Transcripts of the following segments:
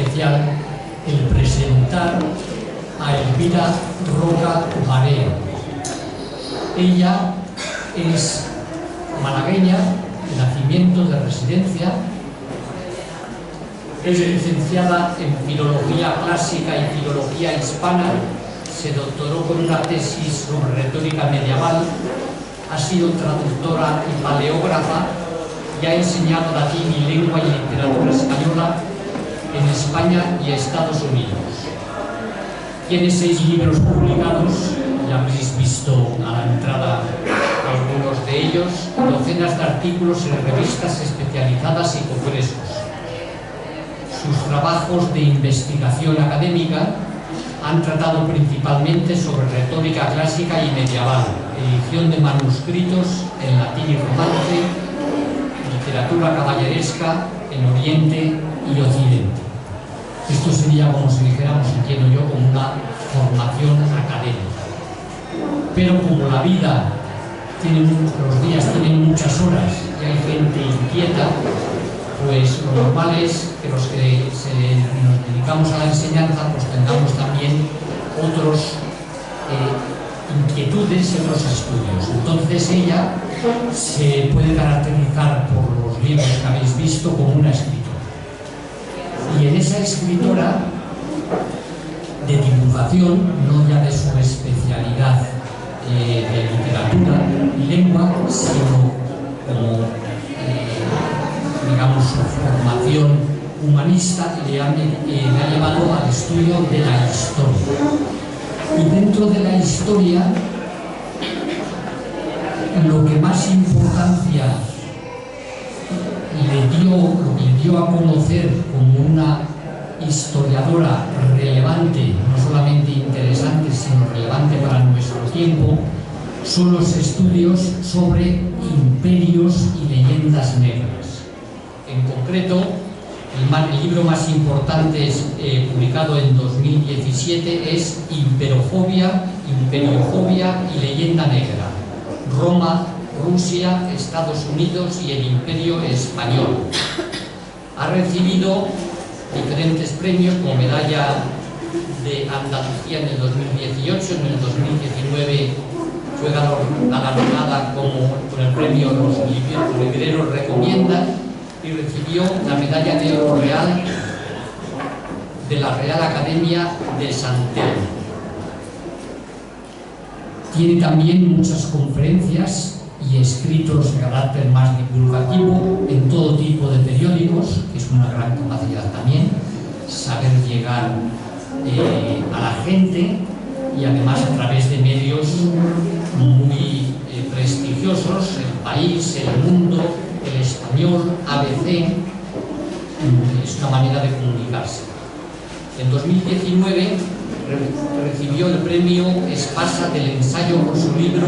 especial el presentar a Elvira Roca Barea. Ella es malagueña, de nacimiento, de residencia. Es licenciada en Filología Clásica y Filología Hispana. Se doctoró con una tesis sobre retórica medieval. Ha sido traductora y paleógrafa y ha enseñado latín y lengua y literatura española en España y Estados Unidos. Tiene 6 libros publicados, ya habréis visto a la entrada algunos de ellos, docenas de artículos en revistas especializadas y congresos. Sus trabajos de investigación académica han tratado principalmente sobre retórica clásica y medieval, edición de manuscritos en latín y romance, literatura caballeresca en Oriente y Occidente. Esto sería, como si dijéramos, entiendo yo, como una formación académica. Pero como la vida los días tienen muchas horas y hay gente inquieta, pues lo normal es que los que nos dedicamos a la enseñanza pues tengamos también otros inquietudes y otros estudios. Entonces ella se puede caracterizar por los libros que habéis visto como una escritora. Y en esa escritora de divulgación, no ya de su especialidad de literatura y lengua, sino como digamos, su formación humanista le ha llevado al estudio de la historia. Y dentro de la historia, lo que más importancia lo que le dio a conocer como una historiadora relevante, no solamente interesante, sino relevante para nuestro tiempo, son los estudios sobre imperios y leyendas negras. En concreto, el libro más importante publicado en 2017 es Imperiofobia y Leyenda Negra, Roma, Rusia, Estados Unidos y el Imperio Español. Ha recibido diferentes premios, como medalla de Andalucía en el 2018, en el 2019 fue galardonada con el premio Los Libreros Recomiendan y recibió la medalla de oro real de la Real Academia de San Telmo. Tiene también muchas conferencias y escritos de carácter más divulgativo en todo tipo de periódicos, que es una gran capacidad también, saber llegar a la gente y además a través de medios muy prestigiosos, El País, El Mundo, El Español, ABC, es una manera de comunicarse. En 2019 recibió el premio Espasa del ensayo por su libro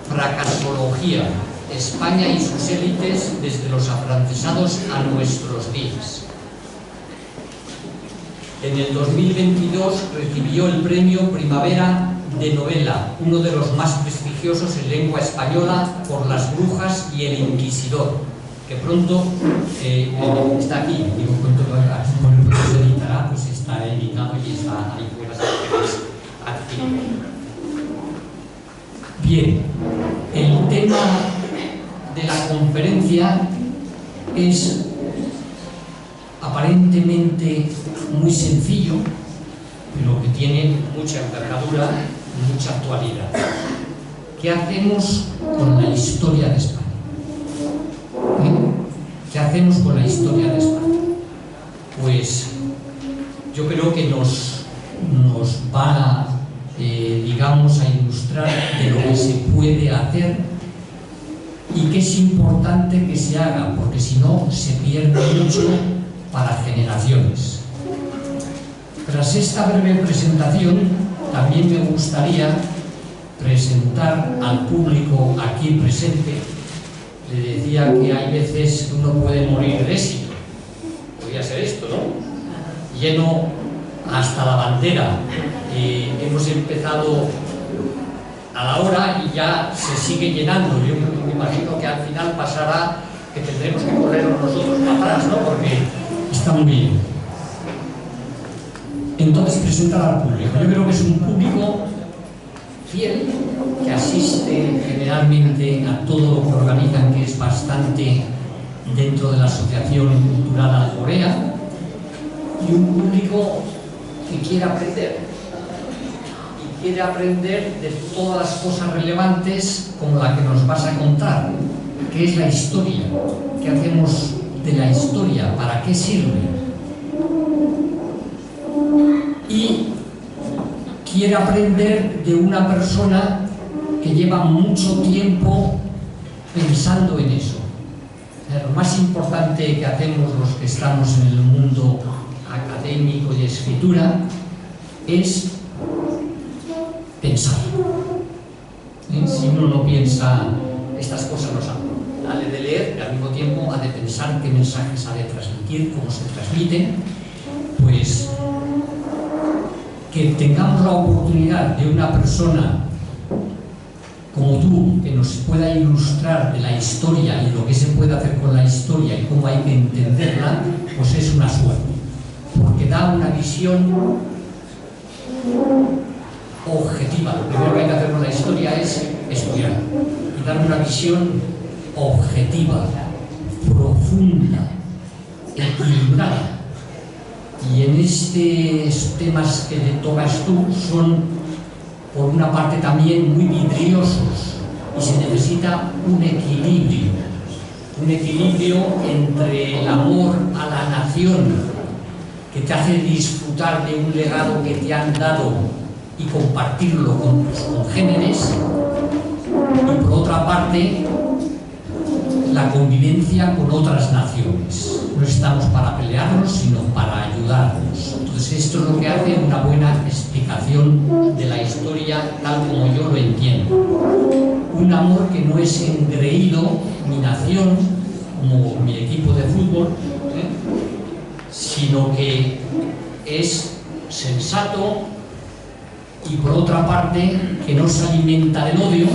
Fracasología, España y sus élites desde los afrancesados a nuestros días. En el 2022 recibió el premio Primavera de Novela, uno de los más prestigiosos en lengua española, por Las Brujas y El Inquisidor, que pronto está aquí, digo, pronto se editará, pues está editado y está ahí fuera, adquirido. Bien, el tema de la conferencia es aparentemente muy sencillo, pero que tiene mucha envergadura y mucha actualidad. ¿Qué hacemos con la historia de España? ¿Qué hacemos con la historia de España? Pues yo creo que nos va digamos, a ilustrar de lo que se puede hacer y que es importante que se haga, porque si no se pierde mucho para generaciones. Tras esta breve presentación, también me gustaría presentar al público aquí presente. Le decía que hay veces que uno puede morir de éxito. Podría ser esto, ¿no? Lleno hasta la bandera. Hemos empezado a la hora y ya se sigue llenando. Yo me imagino que al final pasará que tendremos que correr nosotros para atrás, ¿no? Porque está muy bien. entonces presentar al público. Yo creo que es un público fiel, que asiste generalmente a todo lo que organizan, que es bastante dentro de la Asociación Cultural Alcorea, y un público que quiere aprender, y quiere aprender de todas las cosas relevantes como la que nos vas a contar, que es la historia. ¿Qué hacemos de la historia? ¿Para qué sirve? Y quiere aprender de una persona que lleva mucho tiempo pensando en eso. Lo más importante que hacemos los que estamos en el mundo académico y de escritura es pensar. Si uno no piensa, estas cosas no salen. Ha de leer, pero al mismo tiempo ha de pensar qué mensajes ha de transmitir, cómo se transmiten. Pues que tengamos la oportunidad de una persona como tú, que nos pueda ilustrar de la historia y lo que se puede hacer con la historia y cómo hay que entenderla, pues es una suerte, porque da una visión objetiva. Lo primero que hay que hacer con la historia es estudiar y dar una visión objetiva, profunda, equilibrada. Y en estos temas que te tocas tú son, por una parte, también muy vidriosos, y se necesita un equilibrio entre el amor a la nación, que te hace disfrutar de un legado que te han dado y compartirlo con tus congéneres, y por otra parte la convivencia con otras naciones. No estamos para pelearnos, sino para ayudarnos. Entonces esto es lo que hace una buena explicación de la historia tal como yo lo entiendo. Un amor que no es engreído, mi nación, como mi equipo de fútbol, sino que es sensato, y por otra parte que no se alimenta del odio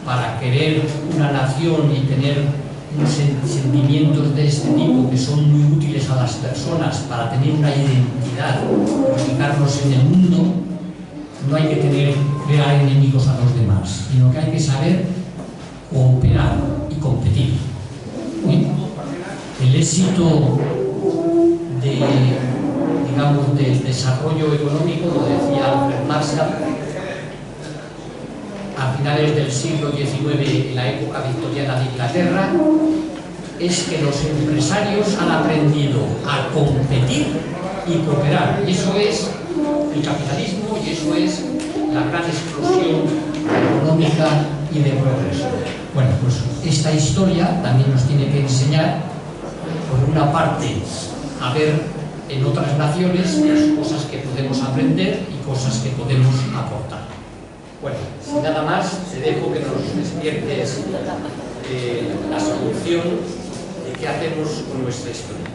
para querer una nación y tener sentimientos de este tipo que son muy útiles a las personas para tener una identidad, ubicarnos en el mundo. No hay que crear enemigos a los demás, sino que hay que saber cooperar y competir. El éxito del desarrollo económico, lo decía Alfred Marshall, a finales del siglo XIX, en la época victoriana de Inglaterra, es que los empresarios han aprendido a competir y cooperar. Y eso es el capitalismo, y eso es la gran explosión económica y de progreso. Bueno, pues esta historia también nos tiene que enseñar, por una parte, a ver en otras naciones las cosas que podemos aprender y cosas que podemos aportar. Bueno, sin nada más, te dejo que nos despiertes la solución de qué hacemos con nuestra historia.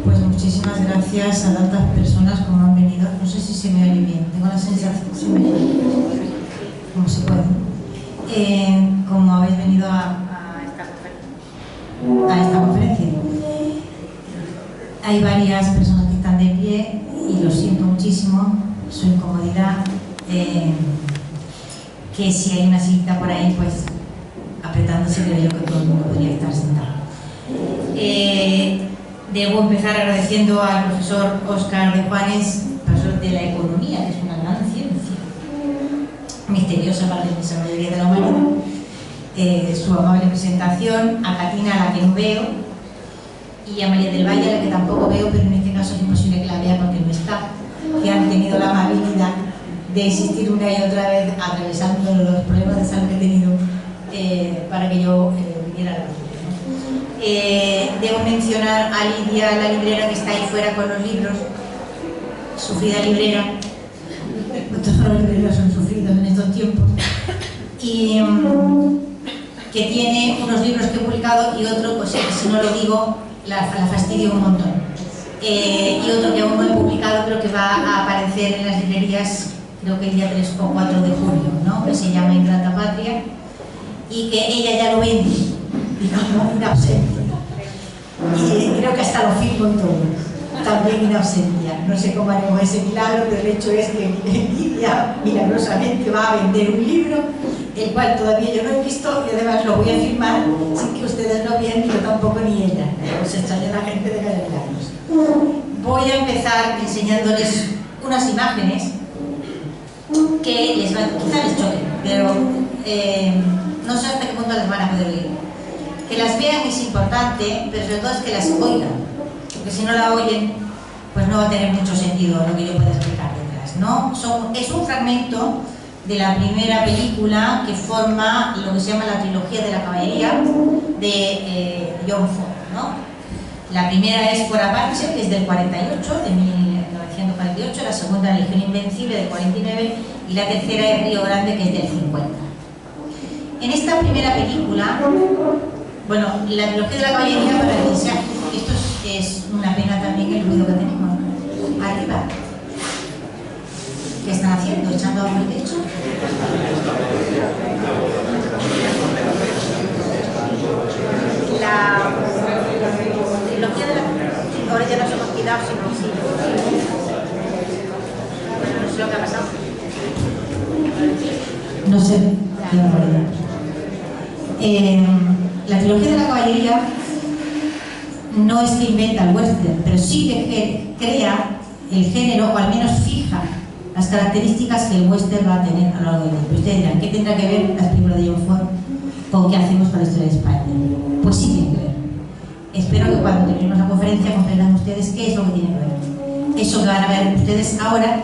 Pues muchísimas gracias a tantas personas como han venido. No sé si se me oye bien, tengo la sensación que se me oye bien, como se puede. Como habéis venido a esta conferencia. Hay varias personas que están de pie y lo siento muchísimo, su incomodidad, que si hay una silla por ahí, pues apretándose, creo yo que todo el mundo podría estar sentado. Debo empezar agradeciendo al profesor Óscar de Juárez, profesor de la economía, que es una gran ciencia, misteriosa para la inmensa mayoría de la humanidad, su amable presentación, a Katina, a la que no veo, y a María del Valle, a la que tampoco veo, pero en este caso es imposible que la vea porque no está, que han tenido la amabilidad de insistir una y otra vez, atravesando los problemas de salud que he tenido, para que yo viniera a la conferencia. Debo mencionar a Lidia, la librera que está ahí fuera con los libros, sufrida librera. Todos los libreros son sufridos en estos tiempos. Y que tiene unos libros que he publicado y otro, pues si no lo digo, la fastidio un montón. Y otro que aún no he publicado, pero que va a aparecer en las librerías, creo que el día 3 o 4 de julio, ¿no? Que se llama Ingrata Patria, y que ella ya lo vende, digamos, en ausencia. y creo que hasta lo firmo y todo, también en ausencia. No sé cómo haremos ese milagro, pero el hecho es que Lidia milagrosamente va a vender un libro, el cual todavía yo no he visto y además lo voy a firmar sin que ustedes lo vean, ni yo tampoco ni ella. Se extraña la gente de Calle Milagros. Voy a empezar enseñándoles unas imágenes que les van, quizá les choquen, pero no sé hasta qué punto las van a poder oír. Que las vean es importante, pero sobre todo es que las oigan, porque si no la oyen, pues no va a tener mucho sentido lo que yo pueda explicar detrás, ¿no? Es un fragmento de la primera película que forma lo que se llama la trilogía de la caballería de John Ford, ¿no? La primera es Por Apache, que es del 48, de 1948, la segunda Legión Invencible del 49 y la tercera es Río Grande, que es del 50. En esta primera película, bueno, la trilogía de la caballería, para que sea, esto es una pena también el ruido que tenemos arriba. ¿Qué están haciendo? ¿Echando agua al techo? La trilogía de la... Ahora ya nos hemos quedado sin auxilio. Bueno, no sé lo que ha pasado. No sé qué barbaridad. La trilogía de la caballería no es que inventa el western, pero sí que crea el género, o al menos fija las características que el western va a tener a lo largo del tiempo. Ustedes dirán, ¿qué tendrá que ver las películas de John Ford con qué hacemos con la historia de España? Pues sí tiene que ver. Espero que cuando terminemos la conferencia comprendan ustedes qué es lo que tiene que ver. Eso que van a ver ustedes ahora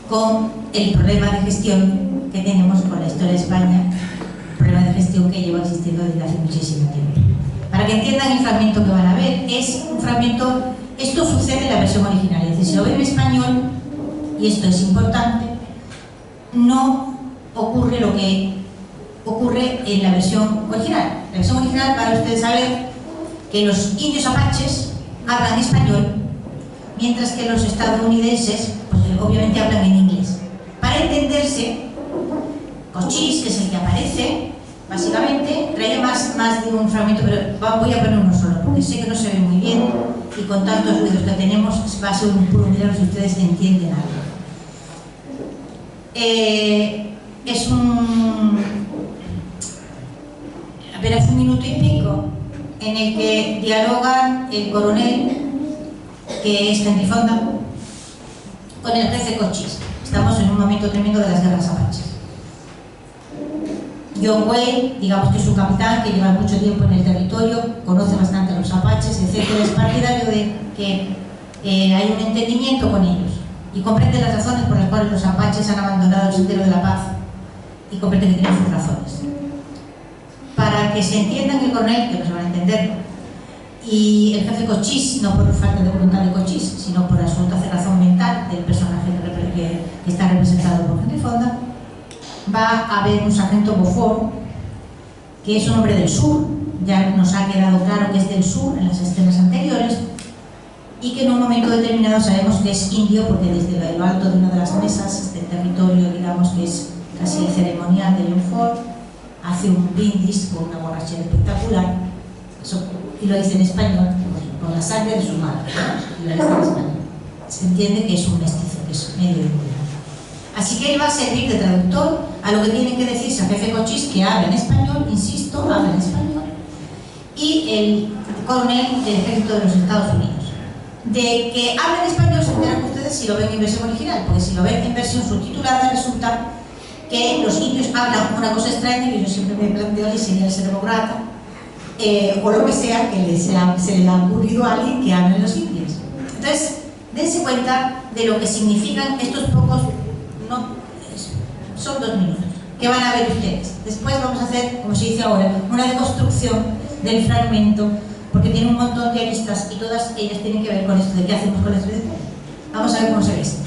con el problema de gestión que tenemos con la historia de España, problema de gestión que lleva existiendo desde hace muchísimo tiempo. Para que entiendan el fragmento que van a ver, es un fragmento, esto sucede en la versión original, es decir, si lo ven en español, y esto es importante, no ocurre lo que ocurre en la versión original. La versión original, para ustedes saber que los indios apaches hablan español, mientras que los estadounidenses, pues obviamente hablan en inglés. Para entenderse, Cochise, que es el que aparece, básicamente, trae más de un fragmento, pero voy a poner uno solo, porque sé que no se ve muy bien y con tantos ruidos que tenemos va a ser un puro milagro si ustedes entienden algo. Es un... apenas un minuto y pico en el que dialogan el coronel, que es Henry Fonda, con el jefe Cochise. Estamos en un momento tremendo de las guerras apaches. John Wayne, digamos que es su capitán, que lleva mucho tiempo en el territorio, conoce bastante a los apaches, etc. Es partidario de que hay un entendimiento con ellos y comprende las razones por las cuales los apaches han abandonado el sendero de la paz y comprende que tienen sus razones. Para que se entiendan el coronel, que no se van a entender, y el jefe Cochise, no por falta de voluntad de Cochise, sino por absoluta cerrazón mental del personaje que está representado por Henry Fonda, va a haber un sargento Beaufort, que es un hombre del sur, ya nos ha quedado claro que es del sur en las escenas anteriores, y que en un momento determinado sabemos que es indio, porque desde lo alto de una de las mesas, este territorio, digamos que es casi el ceremonial de Beaufort, hace un brindis con una borrachera espectacular, eso, y lo dice en español, con la sangre de su madre, ¿no? Y lo dice en español. Se entiende que es un mestizo, que es medio indio. Así que él va a servir de traductor a lo que tiene que decirse al jefe Cochise, que habla en español, insisto, habla en español, y el coronel del ejército de los Estados Unidos. De que habla en español se enteran ustedes si lo ven en versión original, porque si lo ven en versión subtitulada resulta que los indios hablan una cosa extraña que yo siempre me planteo y sería el sermógrafo, o lo que sea que se le ha ocurrido a alguien que habla en los indios. Entonces, dense cuenta de lo que significan estos pocos, no, son 2 minutos, que van a ver ustedes. Después vamos a hacer, como se dice ahora, una deconstrucción del fragmento, porque tiene un montón de aristas y todas ellas tienen que ver con esto de qué hacemos con esto. Vamos a ver cómo se ve esto.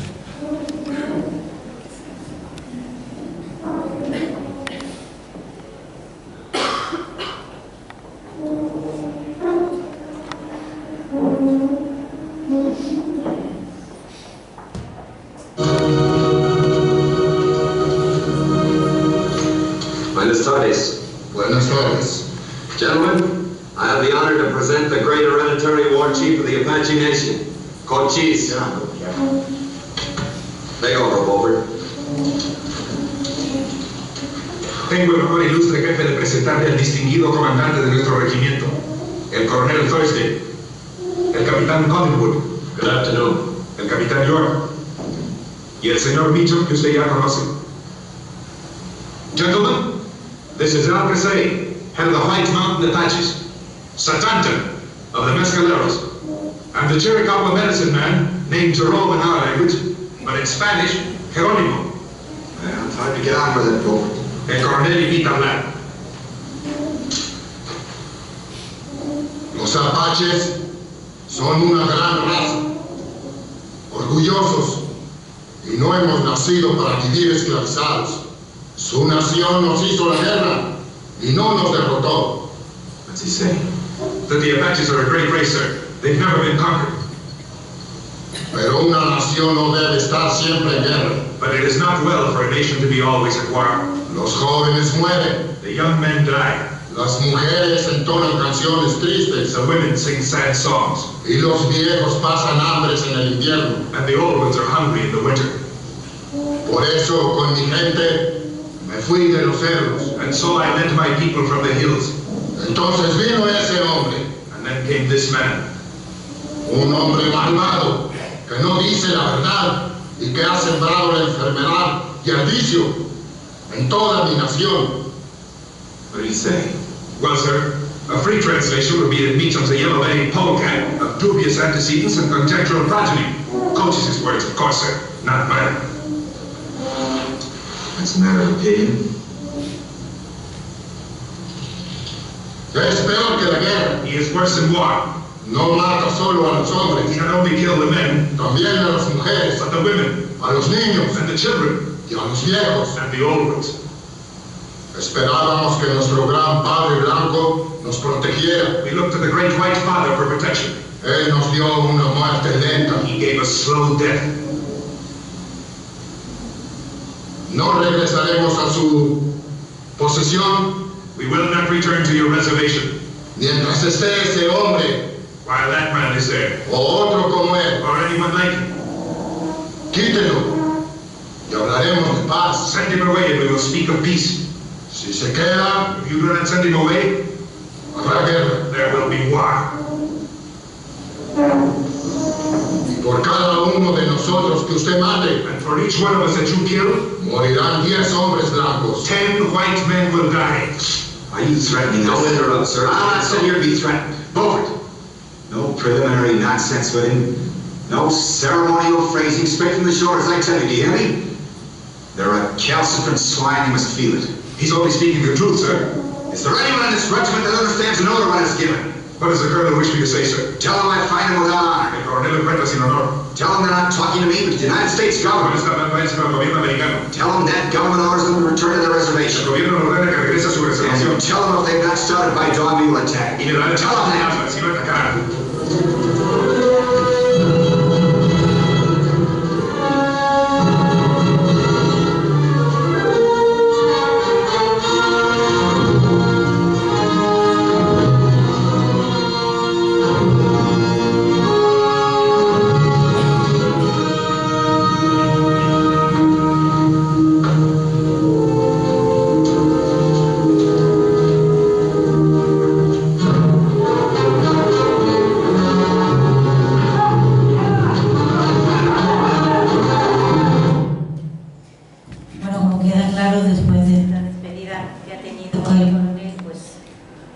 Buenas tardes. Buenas tardes. Gentlemen, I have the honor to present the great hereditary war chief of the Apache Nation, Cochise. Take over, Beaufort. Tengo el honor ilustre jefe de presentarle al distinguido comandante de nuestro regimiento, el coronel Thursday, el capitán Collingwood. Good afternoon. El capitán York y el señor Mitchell, que usted ya conoce. Gentlemen, this is Al Casey, head of the White Mountain Apaches, Satanta of the Mescaleros. I'm the Chiricahua medicine man, named Jerome in our language, but in Spanish, Jerónimo. Well, time to get on with it, Beaufort. El coronel invita a hablar. Los apaches son una gran raza, orgullosos, y no hemos nacido para vivir esclavizados. Su nación nos hizo la guerra y no nos derrotó. What's he saying? That the Apaches are a great race, sir. They've never been conquered. Pero una nación no debe estar siempre en guerra. But it is not well for a nation to be always at war. Los jóvenes mueren, The young men die. las mujeres entonan canciones tristes The women sing sad songs. y los viejos pasan hambres en el invierno. And the old ones are hungry in the winter. Por eso con mi gente me fui de los cerros. And so I led my people from the hills. Entonces vino ese hombre, And then came this man, un hombre malvado que no dice la verdad y que ha sembrado la enfermedad y el vicio en toda mi nación. What did he say? well, sir, a free translation would be that Meacham's a yellow-bellied polecat of dubious antecedents and conjectural progeny. Coach's words, of course, sir, not mine. That's a matter of opinion. Es peor que la guerra. He is worse than war. No mata solo a los He hombres, not only killed the men, también a las mujeres, but the women, a los niños and the children, y a los viejos. and the old ones. Esperábamos que nuestro gran Padre Blanco nos protegiera. We looked to the great white father for protection. Él nos dio una muerte lenta. He gave us slow death. No regresaremos a su posesión We will not return to your reservation mientras esté ese hombre while that man is there, o otro como él. or anyone like him. Quítenlo y hablaremos de paz. Send him away and we will speak of peace. Si se queda, If you do not send him away, habrá guerra. there will be war. Y por cada uno de nosotros que usted mate, And for each one of us that you kill, morirán 10 hombres blancos. 10 white men will die. Are you threatening us? Don't interrupt, sir. I'm not sitting here to be threatened. Beaufort, No preliminary nonsense with him. No ceremonial phrasing straight from the shores, I tell you. Do you hear me? They're a calciferant swine. You must feel it. he's only speaking the truth, sir. Is there anyone in this regiment that understands an order when it's given? What does the colonel wish me to say, sir? Tell them I find him without honor. El coronel enfrenta sin honor. Tell them they're not talking to me, but the United States No government. está hablando a él, sino al gobierno americano. Tell them that government orders them to return to their El reservation. gobierno nos ordena que regrese a su reservación. And tell them if they've not started by dawn, we will attack. Y le dará Tell them that. chance si no atacarán. Bueno, como queda claro, después de esta despedida que ha tenido el coronel, pues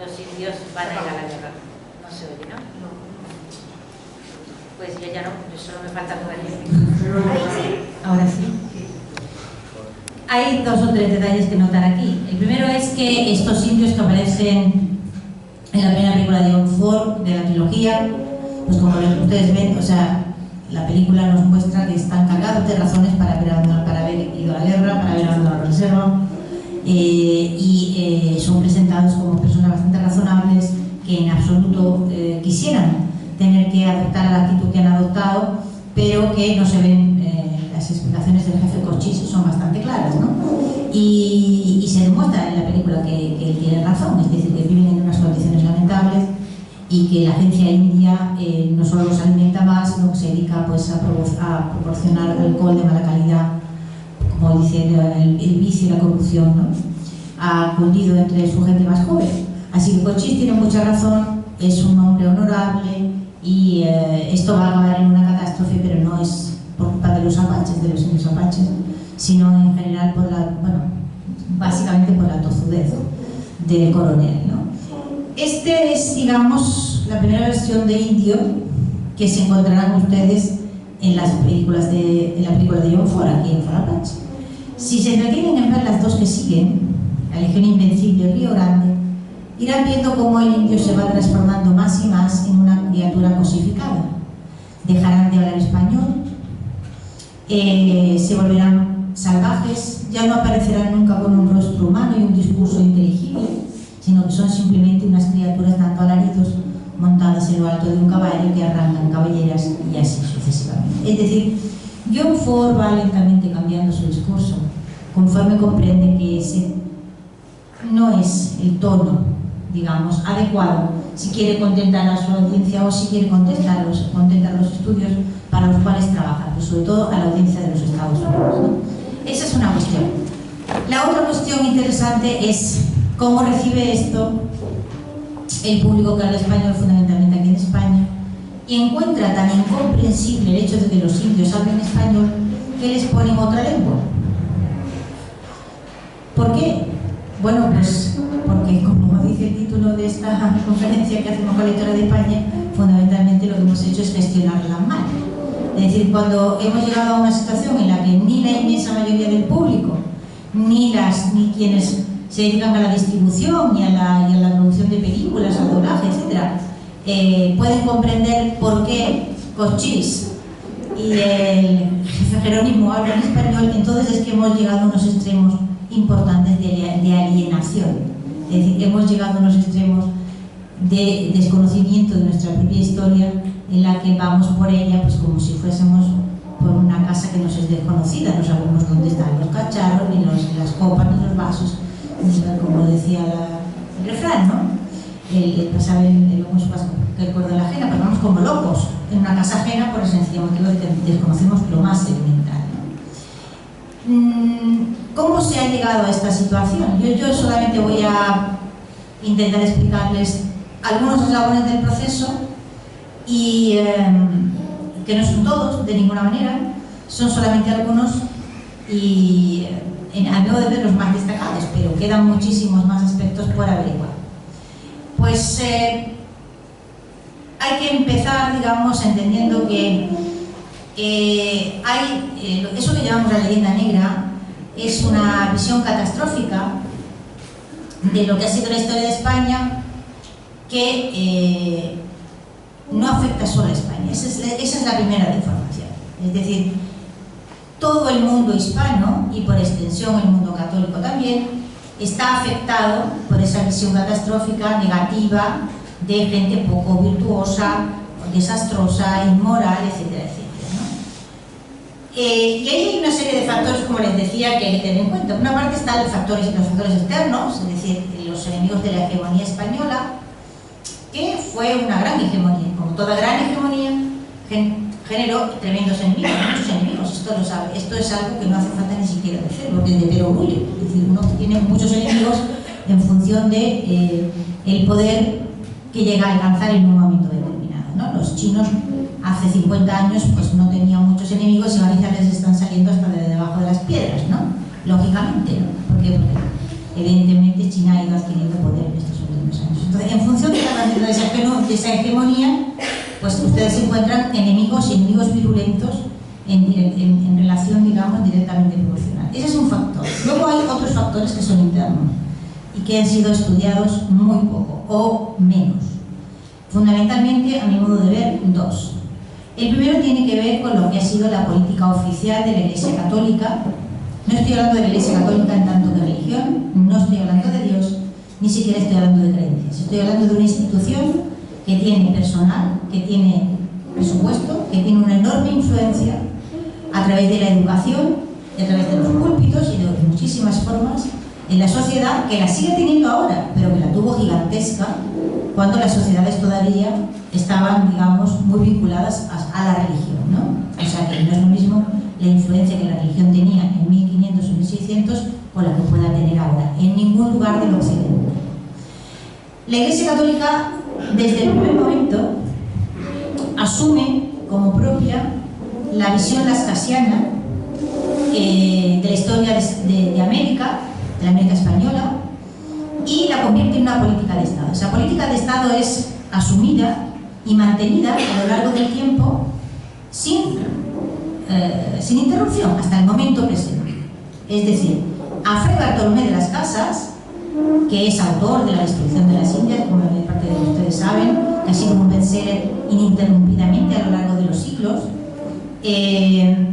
los indios van a ir a la guerra. No se oye, ¿no? Pues ya no, solo me falta por aquí. Ahora sí. Hay 2 o 3 detalles que notar aquí. El primero es que estos indios que aparecen en la primera película de John Ford, de la trilogía, pues como ustedes ven, o sea, la película nos muestra que están cargados de razones para haber ido a la guerra, para haber abandonado la reserva, y son presentados como personas bastante razonables que en absoluto quisieran tener que adoptar la actitud que han adoptado, pero que no se ven, las explicaciones del jefe Cochise son bastante claras, ¿no? Y se demuestra en la película que él tiene razón, es decir, que viven en unas condiciones lamentables y que la agencia india no solo los alimenta más, sino que se dedica pues, a proporcionar alcohol de mala calidad, como dice el vicio y la corrupción, ¿no? Ha cundido entre su gente más joven. Así que Cochise tiene mucha razón, es un hombre honorable y esto va a acabar en una catástrofe, pero no es por culpa de los apaches, de los indios apaches, sino en general por básicamente por la tozudez del coronel, ¿no? Este es, digamos, la primera versión de indio que se encontrarán ustedes en las películas en la película de John Ford, aquí en Fort Apache. Si se detienen en ver las dos que siguen, La Legión Invencible y Río Grande, irán viendo cómo el indio se va transformando más y más en una criatura cosificada. Dejarán de hablar español, se volverán salvajes, ya no aparecerán nunca con un rostro humano y un discurso inteligible, sino que son simplemente unas criaturas dando alaridos montadas en lo alto de un caballo que arrancan cabelleras y así sucesivamente. Es decir, John Ford va lentamente cambiando su discurso conforme comprende que ese no es el tono, digamos, adecuado si quiere contentar a su audiencia o si quiere contentar los estudios para los cuales trabaja, pues sobre todo a la audiencia de los Estados Unidos, ¿no? Esa es una cuestión. La otra cuestión interesante es cómo recibe esto el público que habla español, fundamentalmente aquí en España, y encuentra tan incomprensible el hecho de que los indios hablen español que les ponen otra lengua. ¿Por qué? Bueno, pues porque, como dice el título de esta conferencia que hacemos con la Historia de España, fundamentalmente lo que hemos hecho es gestionarla mal. Es decir, cuando hemos llegado a una situación en la que ni la inmensa mayoría del público, ni quienes se dedican a la distribución y a la producción de películas, al doblaje, etc., pueden comprender por qué Cochise y el jefe Jerónimo hablan español, entonces es que hemos llegado a unos extremos importantes de alienación. Es decir, hemos llegado a unos extremos de desconocimiento de nuestra propia historia, en la que vamos por ella pues como si fuésemos por una casa que nos es desconocida, no sabemos dónde están los cacharros, ni las copas, ni los vasos, como decía el refrán, ¿no? El pasar el loco en su casa que el cuerdo de la ajena, pero vamos como locos en una casa ajena por el sencillo motivo de que desconocemos lo más elemental, ¿no? ¿Cómo se ha llegado a esta situación? Yo solamente voy a intentar explicarles algunos eslabones del proceso y que no son todos, de ninguna manera, son solamente algunos y a mi modo de ver los más destacados, pero quedan muchísimos más aspectos por averiguar. Pues hay que empezar, digamos, entendiendo que eso que llamamos la leyenda negra es una visión catastrófica de lo que ha sido la historia de España que no afecta solo a España. Esa es la primera información. Es decir, todo el mundo hispano y por extensión el mundo católico también está afectado por esa visión catastrófica, negativa, de gente poco virtuosa, desastrosa, inmoral, etcétera, etcétera, ¿no? Y ahí hay una serie de factores, como les decía, que hay que tener en cuenta. Por una parte están los factores externos, es decir, los enemigos de la hegemonía española, que fue una gran hegemonía. Como toda gran hegemonía, generó tremendos enemigos, muchos enemigos. Esto lo sabe. Esto es algo que no hace falta ni siquiera decirlo, porque es de perogrullo. Es decir, uno tiene muchos enemigos en función de el poder que llega a alcanzar en un momento determinado, ¿no? Los chinos hace 50 años pues no tenían muchos enemigos y ahora ya les están saliendo hasta de debajo de las piedras, ¿no? Lógicamente, ¿no? ¿Por qué? Porque evidentemente China ha ido adquiriendo poder en estos últimos años. Entonces, en función de la grandeza de esa hegemonía, pues ustedes encuentran enemigos virulentos en relación, digamos, directamente proporcional. Ese es un factor. Luego hay otros factores que son internos y que han sido estudiados muy poco o menos. Fundamentalmente, a mi modo de ver, dos. El primero tiene que ver con lo que ha sido la política oficial de la Iglesia Católica. No estoy hablando de la Iglesia Católica en tanto que religión, no estoy hablando de Dios, ni siquiera estoy hablando de creencias. Estoy hablando de una institución que tiene personal, que tiene presupuesto, que tiene una enorme influencia a través de la educación, a través de los púlpitos y de muchísimas formas en la sociedad, que la sigue teniendo ahora, pero que la tuvo gigantesca cuando las sociedades todavía estaban, digamos, muy vinculadas a la religión, ¿no? O sea, que no es lo mismo la influencia que la religión tenía en 1500 o 1600 o la que pueda tener ahora, en ningún lugar del occidente. La Iglesia Católica, desde el primer momento, asume como propia la visión lascasiana de la historia de América, de la América española, y la convierte en una política de Estado. Esa política de Estado es asumida y mantenida a lo largo del tiempo sin interrupción hasta el momento presente. Es decir, a Fray Bartolomé de las Casas, que es autor de la destrucción de las Indias, como la parte de ustedes saben, que ha sido un bestseller ininterrumpidamente a lo largo de los siglos,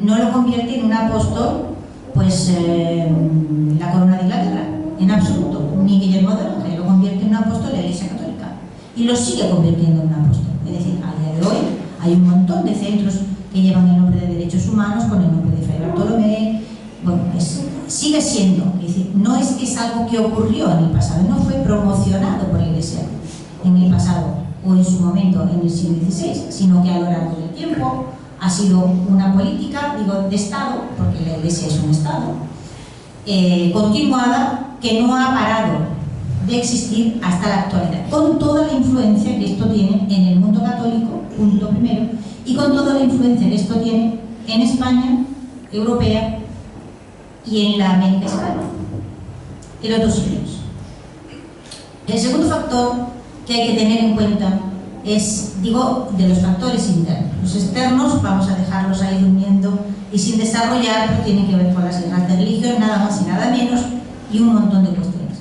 no lo convierte en un apóstol, pues, la corona de Inglaterra, en absoluto, ni Guillermo de Londres, lo convierte en un apóstol de la Iglesia Católica y lo sigue convirtiendo en un apóstol. Es decir, a día de hoy hay un montón de centros que llevan el nombre de derechos humanos con el nombre de Fray Bartolomé. Bueno, sigue siendo, es decir, no es que es algo que ocurrió en el pasado, no fue promocionado por la Iglesia en el pasado o en su momento en el siglo XVI, sino que a lo largo del tiempo ha sido una política, digo, de Estado, porque la Iglesia es un Estado, continuada, que no ha parado de existir hasta la actualidad, con toda la influencia que esto tiene en el mundo católico, punto primero, y con toda la influencia que esto tiene en España, europea y en la América hispana, en los dos siglos. El segundo factor que hay que tener en cuenta es, digo, de los factores internos. Los externos vamos a dejarlos ahí durmiendo y sin desarrollar, pero tienen que ver con las guerras de religión, nada más y nada menos, y un montón de cuestiones.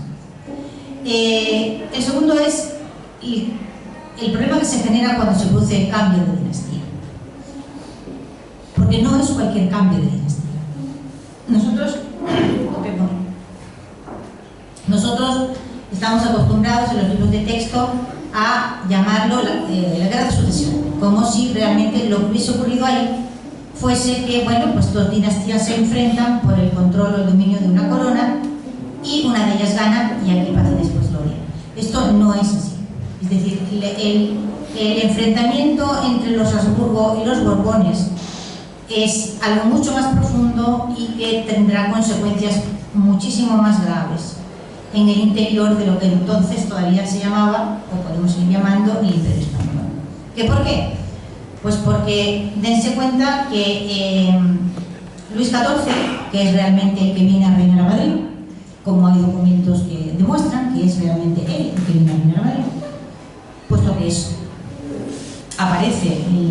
El segundo es el problema que se genera cuando se produce el cambio de dinastía, porque no es cualquier cambio de dinastía. Nosotros estamos acostumbrados en los libros de texto a llamarlo la guerra de sucesión, como si realmente lo que hubiese ocurrido ahí fuese que, bueno, pues dos dinastías se enfrentan por el control o el dominio de una corona y una de ellas gana y aquí paz y después gloria. Esto no es así. Es decir, el enfrentamiento entre los Habsburgo y los Borbones es algo mucho más profundo y que tendrá consecuencias muchísimo más graves en el interior de lo que entonces todavía se llamaba, o podemos seguir llamando, el Imperio Español. ¿Qué por qué? Pues porque dense cuenta que Luis XIV, que es realmente el que viene a reinar a Madrid, como hay documentos que demuestran que es realmente él el que viene a reinar a Madrid, puesto que eso aparece en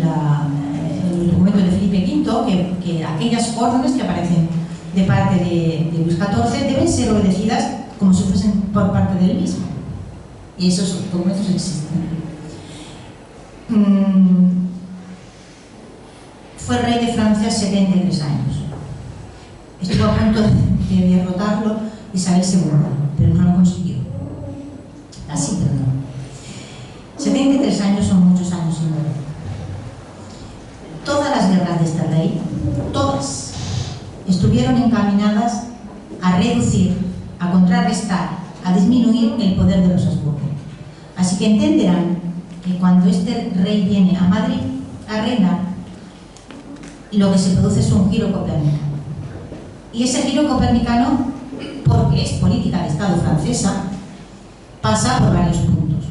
el documento de Felipe V, que aquellas órdenes que aparecen de parte de Luis XIV deben ser obedecidas como si fuesen por parte del mismo. Y esos documentos existen. Fue rey de Francia 73 años. Estuvo a punto de derrotarlo Isabel II, pero no lo consiguió. Así, pero no. 73 años son muchos años sin guerra. Todas las guerras de este rey, todas, estuvieron encaminadas a reducir, a contrarrestar, a disminuir el poder de los Habsburgo. Así que entenderán que cuando este rey viene a Madrid a reinar, lo que se produce es un giro copernicano. Y ese giro copernicano, porque es política de Estado francesa, pasa por varios puntos.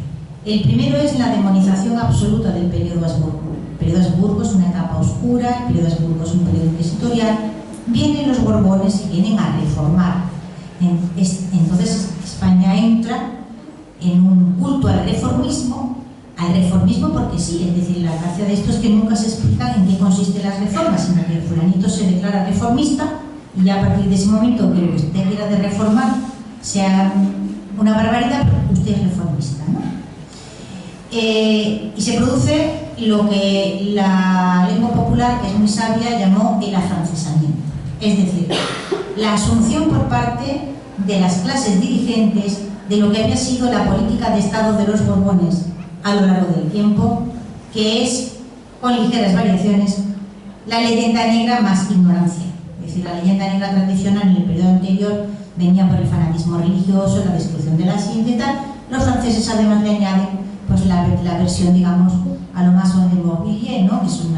El primero es la demonización absoluta del periodo Habsburgo. El periodo Habsburgo es una etapa oscura, el periodo Habsburgo es un periodo inquisitorial. Vienen los Borbones y vienen a reformar. Entonces España entra en un culto al reformismo porque sí, es decir, la gracia de esto es que nunca se explica en qué consisten las reformas, sino que el fulanito se declara reformista y ya a partir de ese momento que lo que usted quiera de reformar sea una barbaridad, pero usted es reformista, ¿no? Y se produce lo que la lengua popular, que es muy sabia, llamó el afrancesamiento, es decir, la asunción por parte de las clases dirigentes de lo que había sido la política de Estado de los Borbones a lo largo del tiempo, que es, con ligeras variaciones, la leyenda negra más ignorancia. Es decir, la leyenda negra tradicional en el periodo anterior venía por el fanatismo religioso, la destrucción de la ciencia y tal. Los franceses además le añaden pues la versión, digamos, a lo más de Morvilliers, ¿no? Que es un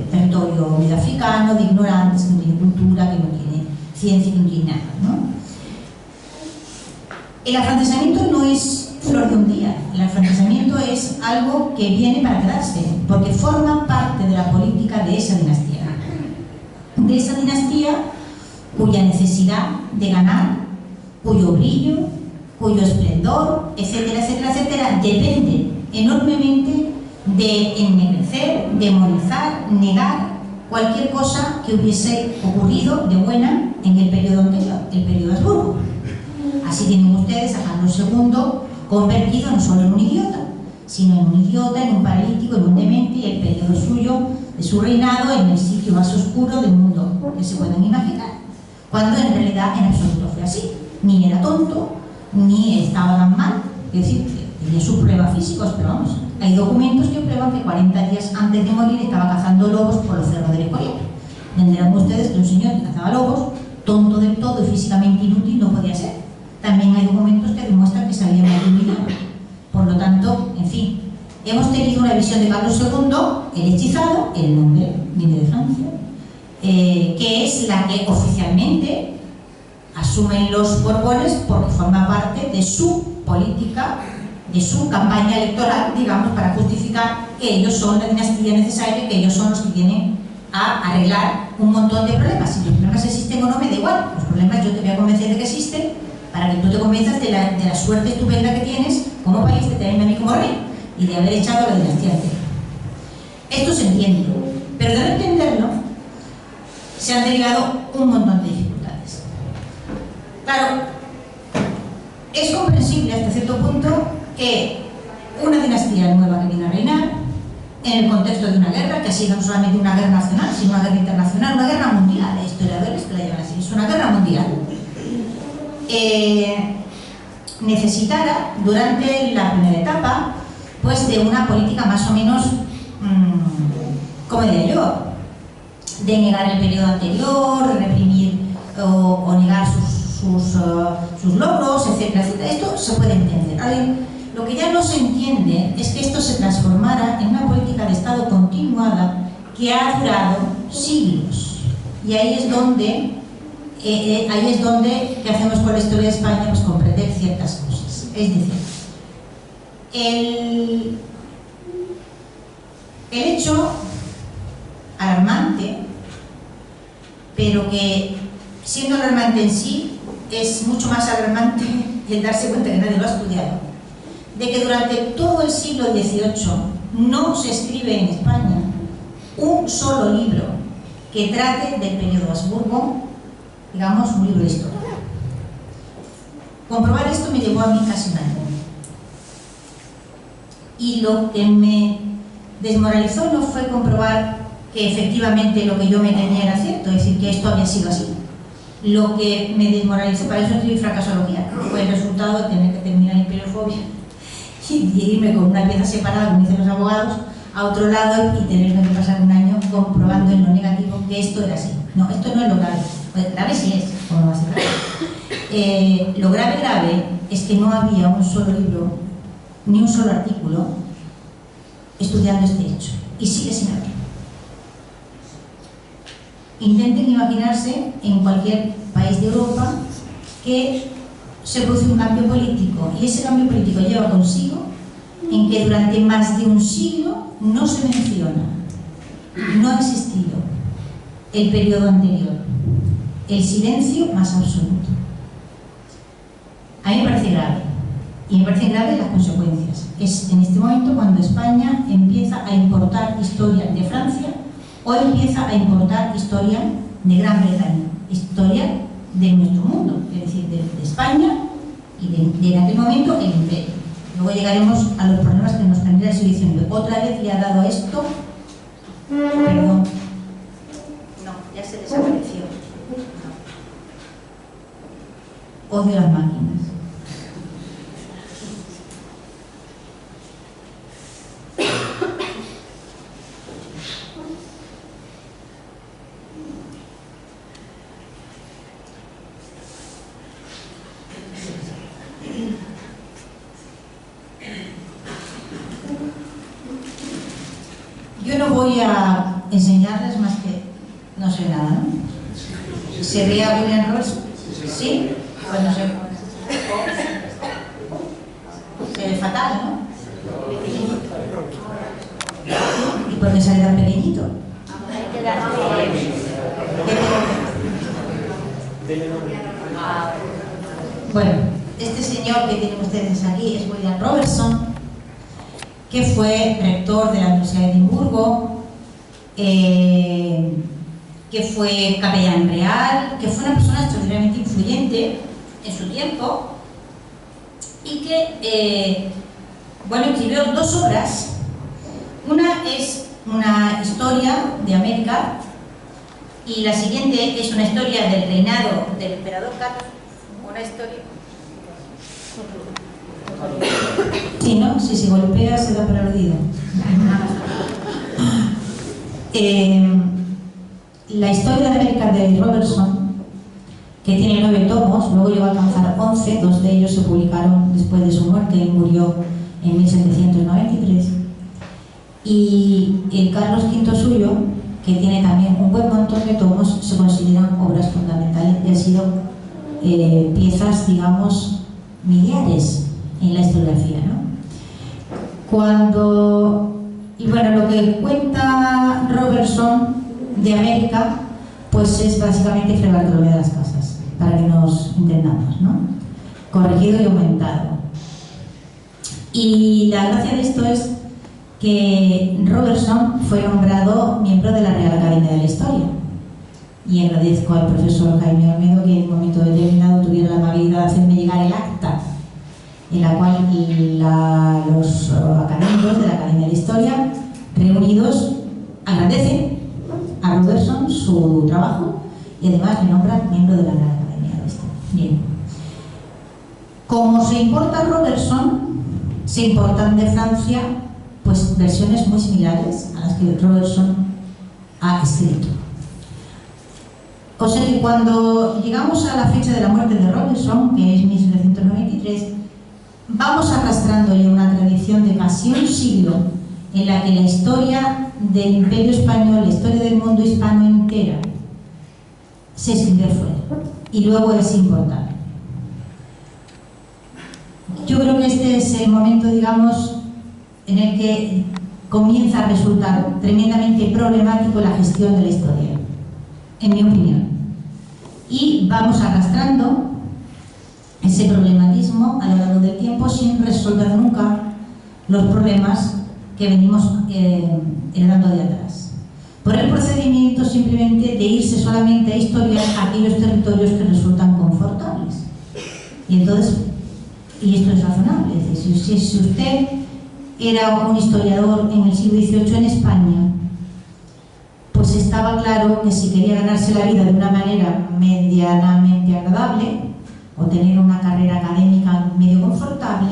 territorio medio africano, de ignorantes, que no tiene cultura, que no tiene ciencia, que no tiene nada, ¿no? El afrancesamiento no es flor de un día, el afrancesamiento es algo que viene para quedarse, porque forma parte de la política de esa dinastía. De esa dinastía cuya necesidad de ganar, cuyo brillo, cuyo esplendor, etcétera, etcétera, etcétera, depende enormemente de ennegrecer, demonizar, negar cualquier cosa que hubiese ocurrido de buena en el periodo anterior, el periodo Habsburgo. Así tienen ustedes a Carlos II convertido no solo en un idiota, sino en un idiota, en un paralítico, en un demente, y el periodo suyo, de su reinado, en el sitio más oscuro del mundo que se puedan imaginar, cuando en realidad en absoluto fue así. Ni era tonto, ni estaba tan mal, es decir, tenía sus pruebas físicos, pero vamos, hay documentos que prueban que 40 días antes de morir estaba cazando lobos por los cerros del Escorial. Entenderán ustedes que un señor que cazaba lobos, tonto del todo y físicamente inútil, no podía ser. También hay documentos que demuestran que se había manipulado. Por lo tanto, en fin, hemos tenido una visión de Carlos II, el hechizado, el nombre viene de Francia, que es la que oficialmente asumen los Borbones porque forma parte de su política, de su campaña electoral, digamos, para justificar que ellos son la dinastía necesaria, que ellos son los que vienen a arreglar un montón de problemas. Si los problemas existen o no, me da igual. Los problemas yo te voy a convencer de que existen para que tú te convenzas de la suerte estupenda que tienes como país de tenerme a mí como rey y de haber echado la dinastía entera. Esto se entiende, pero de no entenderlo se han derivado un montón de dificultades. Claro, es comprensible hasta cierto punto que una dinastía nueva que viene a reinar en el contexto de una guerra, que ha sido no solamente una guerra nacional, sino una guerra internacional, una guerra mundial, hay historiadores que la llaman así, es una guerra mundial, necesitara durante la primera etapa pues de una política más o menos, como diría yo, de negar el periodo anterior, de reprimir o negar sus logros, etcétera, etcétera. Esto se puede entender. Ahora, lo que ya no se entiende es que esto se transformara en una política de Estado continuada que ha durado siglos. Y ahí es donde ¿qué hacemos con la historia de España? Pues comprender ciertas cosas. Es decir, el hecho alarmante, pero que siendo alarmante en sí, es mucho más alarmante el darse cuenta que nadie lo ha estudiado, de que durante todo el siglo XVIII no se escribe en España un solo libro que trate del periodo Habsburgo, digamos, un libro de historia. Comprobar esto me llevó a mí casi un año. Y lo que me desmoralizó no fue comprobar que efectivamente lo que yo me temía era cierto, es decir, que esto había sido así. Lo que me desmoralizó, para eso estudié fracasología, fue el resultado de tener que terminar Imperiofobia y irme con una pieza separada, como dicen los abogados, a otro lado y tener que pasar un año comprobando en lo negativo que esto era así. No, esto no es lo grave. Pues grave sí es, como va a ser grave. Lo grave es que no había un solo libro, ni un solo artículo estudiando este hecho. Y sigue sin haber. Intenten imaginarse en cualquier país de Europa que se produce un cambio político y ese cambio político lleva consigo en que durante más de un siglo no se menciona, no ha existido el periodo anterior, el silencio más absoluto. A mí me parece grave, y me parecen graves las consecuencias. Es en este momento cuando España empieza a importar historia de Francia o empieza a importar historia de Gran Bretaña, historia de nuestro mundo, es decir, de España y de en aquel momento el imperio. Luego llegaremos a los problemas que nos genera el siglo XIX. Otra vez le ha dado a esto, perdón, no, ya se desapareció. No. Odio las máquinas. Yo no voy a enseñarles más que no sé nada, ¿no? ¿Se veía William Robertson? ¿Sí? Pues no sé. Se ve fatal, ¿no? ¿Y por qué sale tan pequeñito? Bueno, este señor que tienen ustedes aquí es William Robertson, que fue rector de la Universidad de Edimburgo, que fue capellán real, que fue una persona extraordinariamente influyente en su tiempo y que, bueno, escribió 2 obras. Una es una historia de América y la siguiente es una historia del reinado del emperador Carlos. Una historia. Sí, ¿no? Si golpea se da por aludido. La historia de América de Robertson, que tiene 9 tomos, luego llegó a alcanzar 11, 2 de ellos se publicaron después de su muerte, él murió en 1793. Y el Carlos V suyo, que tiene también un buen montón de tomos, se consideran obras fundamentales y han sido piezas, digamos, miliares en la historiografía, ¿no? Y bueno, lo que cuenta Robertson de América, pues es básicamente Fray Bartolomé de las Casas, para que nos entendamos, ¿no? Corregido y aumentado. Y la gracia de esto es que Robertson fue nombrado miembro de la Real Academia de la Historia. Y agradezco al profesor Jaime Olmedo que en un momento determinado tuviera la amabilidad de hacerme llegar el acta en la cual los académicos de la Academia de la Historia reunidos agradecen a Robertson su trabajo y además le nombran miembro de la Real Academia de la Historia. Bien. Como se importa Robertson, se importan de Francia pues versiones muy similares a las que Robertson ha escrito. O sea que cuando llegamos a la fecha de la muerte de Robertson, que es 1793, vamos arrastrando ya una tradición de casi un siglo en la que la historia del Imperio Español, la historia del mundo hispano entera, se escribe fuera y luego es importante. Yo creo que este es el momento, digamos, en el que comienza a resultar tremendamente problemático la gestión de la historia, en mi opinión. Y vamos arrastrando ese problematismo a lo largo del tiempo sin resolver nunca los problemas que venimos heredando de atrás. Por el procedimiento simplemente de irse solamente a historiar aquellos territorios que resultan confortables. Y entonces, y esto es razonable, es decir, si usted era un historiador en el siglo XVIII en España, pues estaba claro que si quería ganarse la vida de una manera medianamente agradable o tener una carrera académica medio confortable,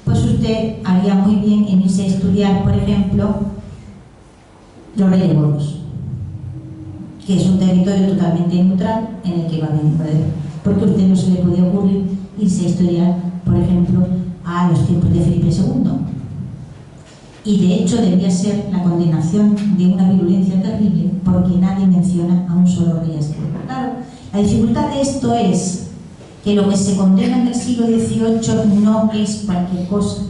pues usted haría muy bien en irse a estudiar, por ejemplo, los Reyes Godos, que es un territorio totalmente neutral en el que va a venir, porque a usted no se le puede ocurrir irse a estudiar, por ejemplo, a los tiempos de Felipe II. Y de hecho debía ser la condenación de una virulencia terrible porque nadie menciona a un solo rey escrito. Claro, la dificultad de esto es que lo que se condena en el siglo XVIII no es cualquier cosa,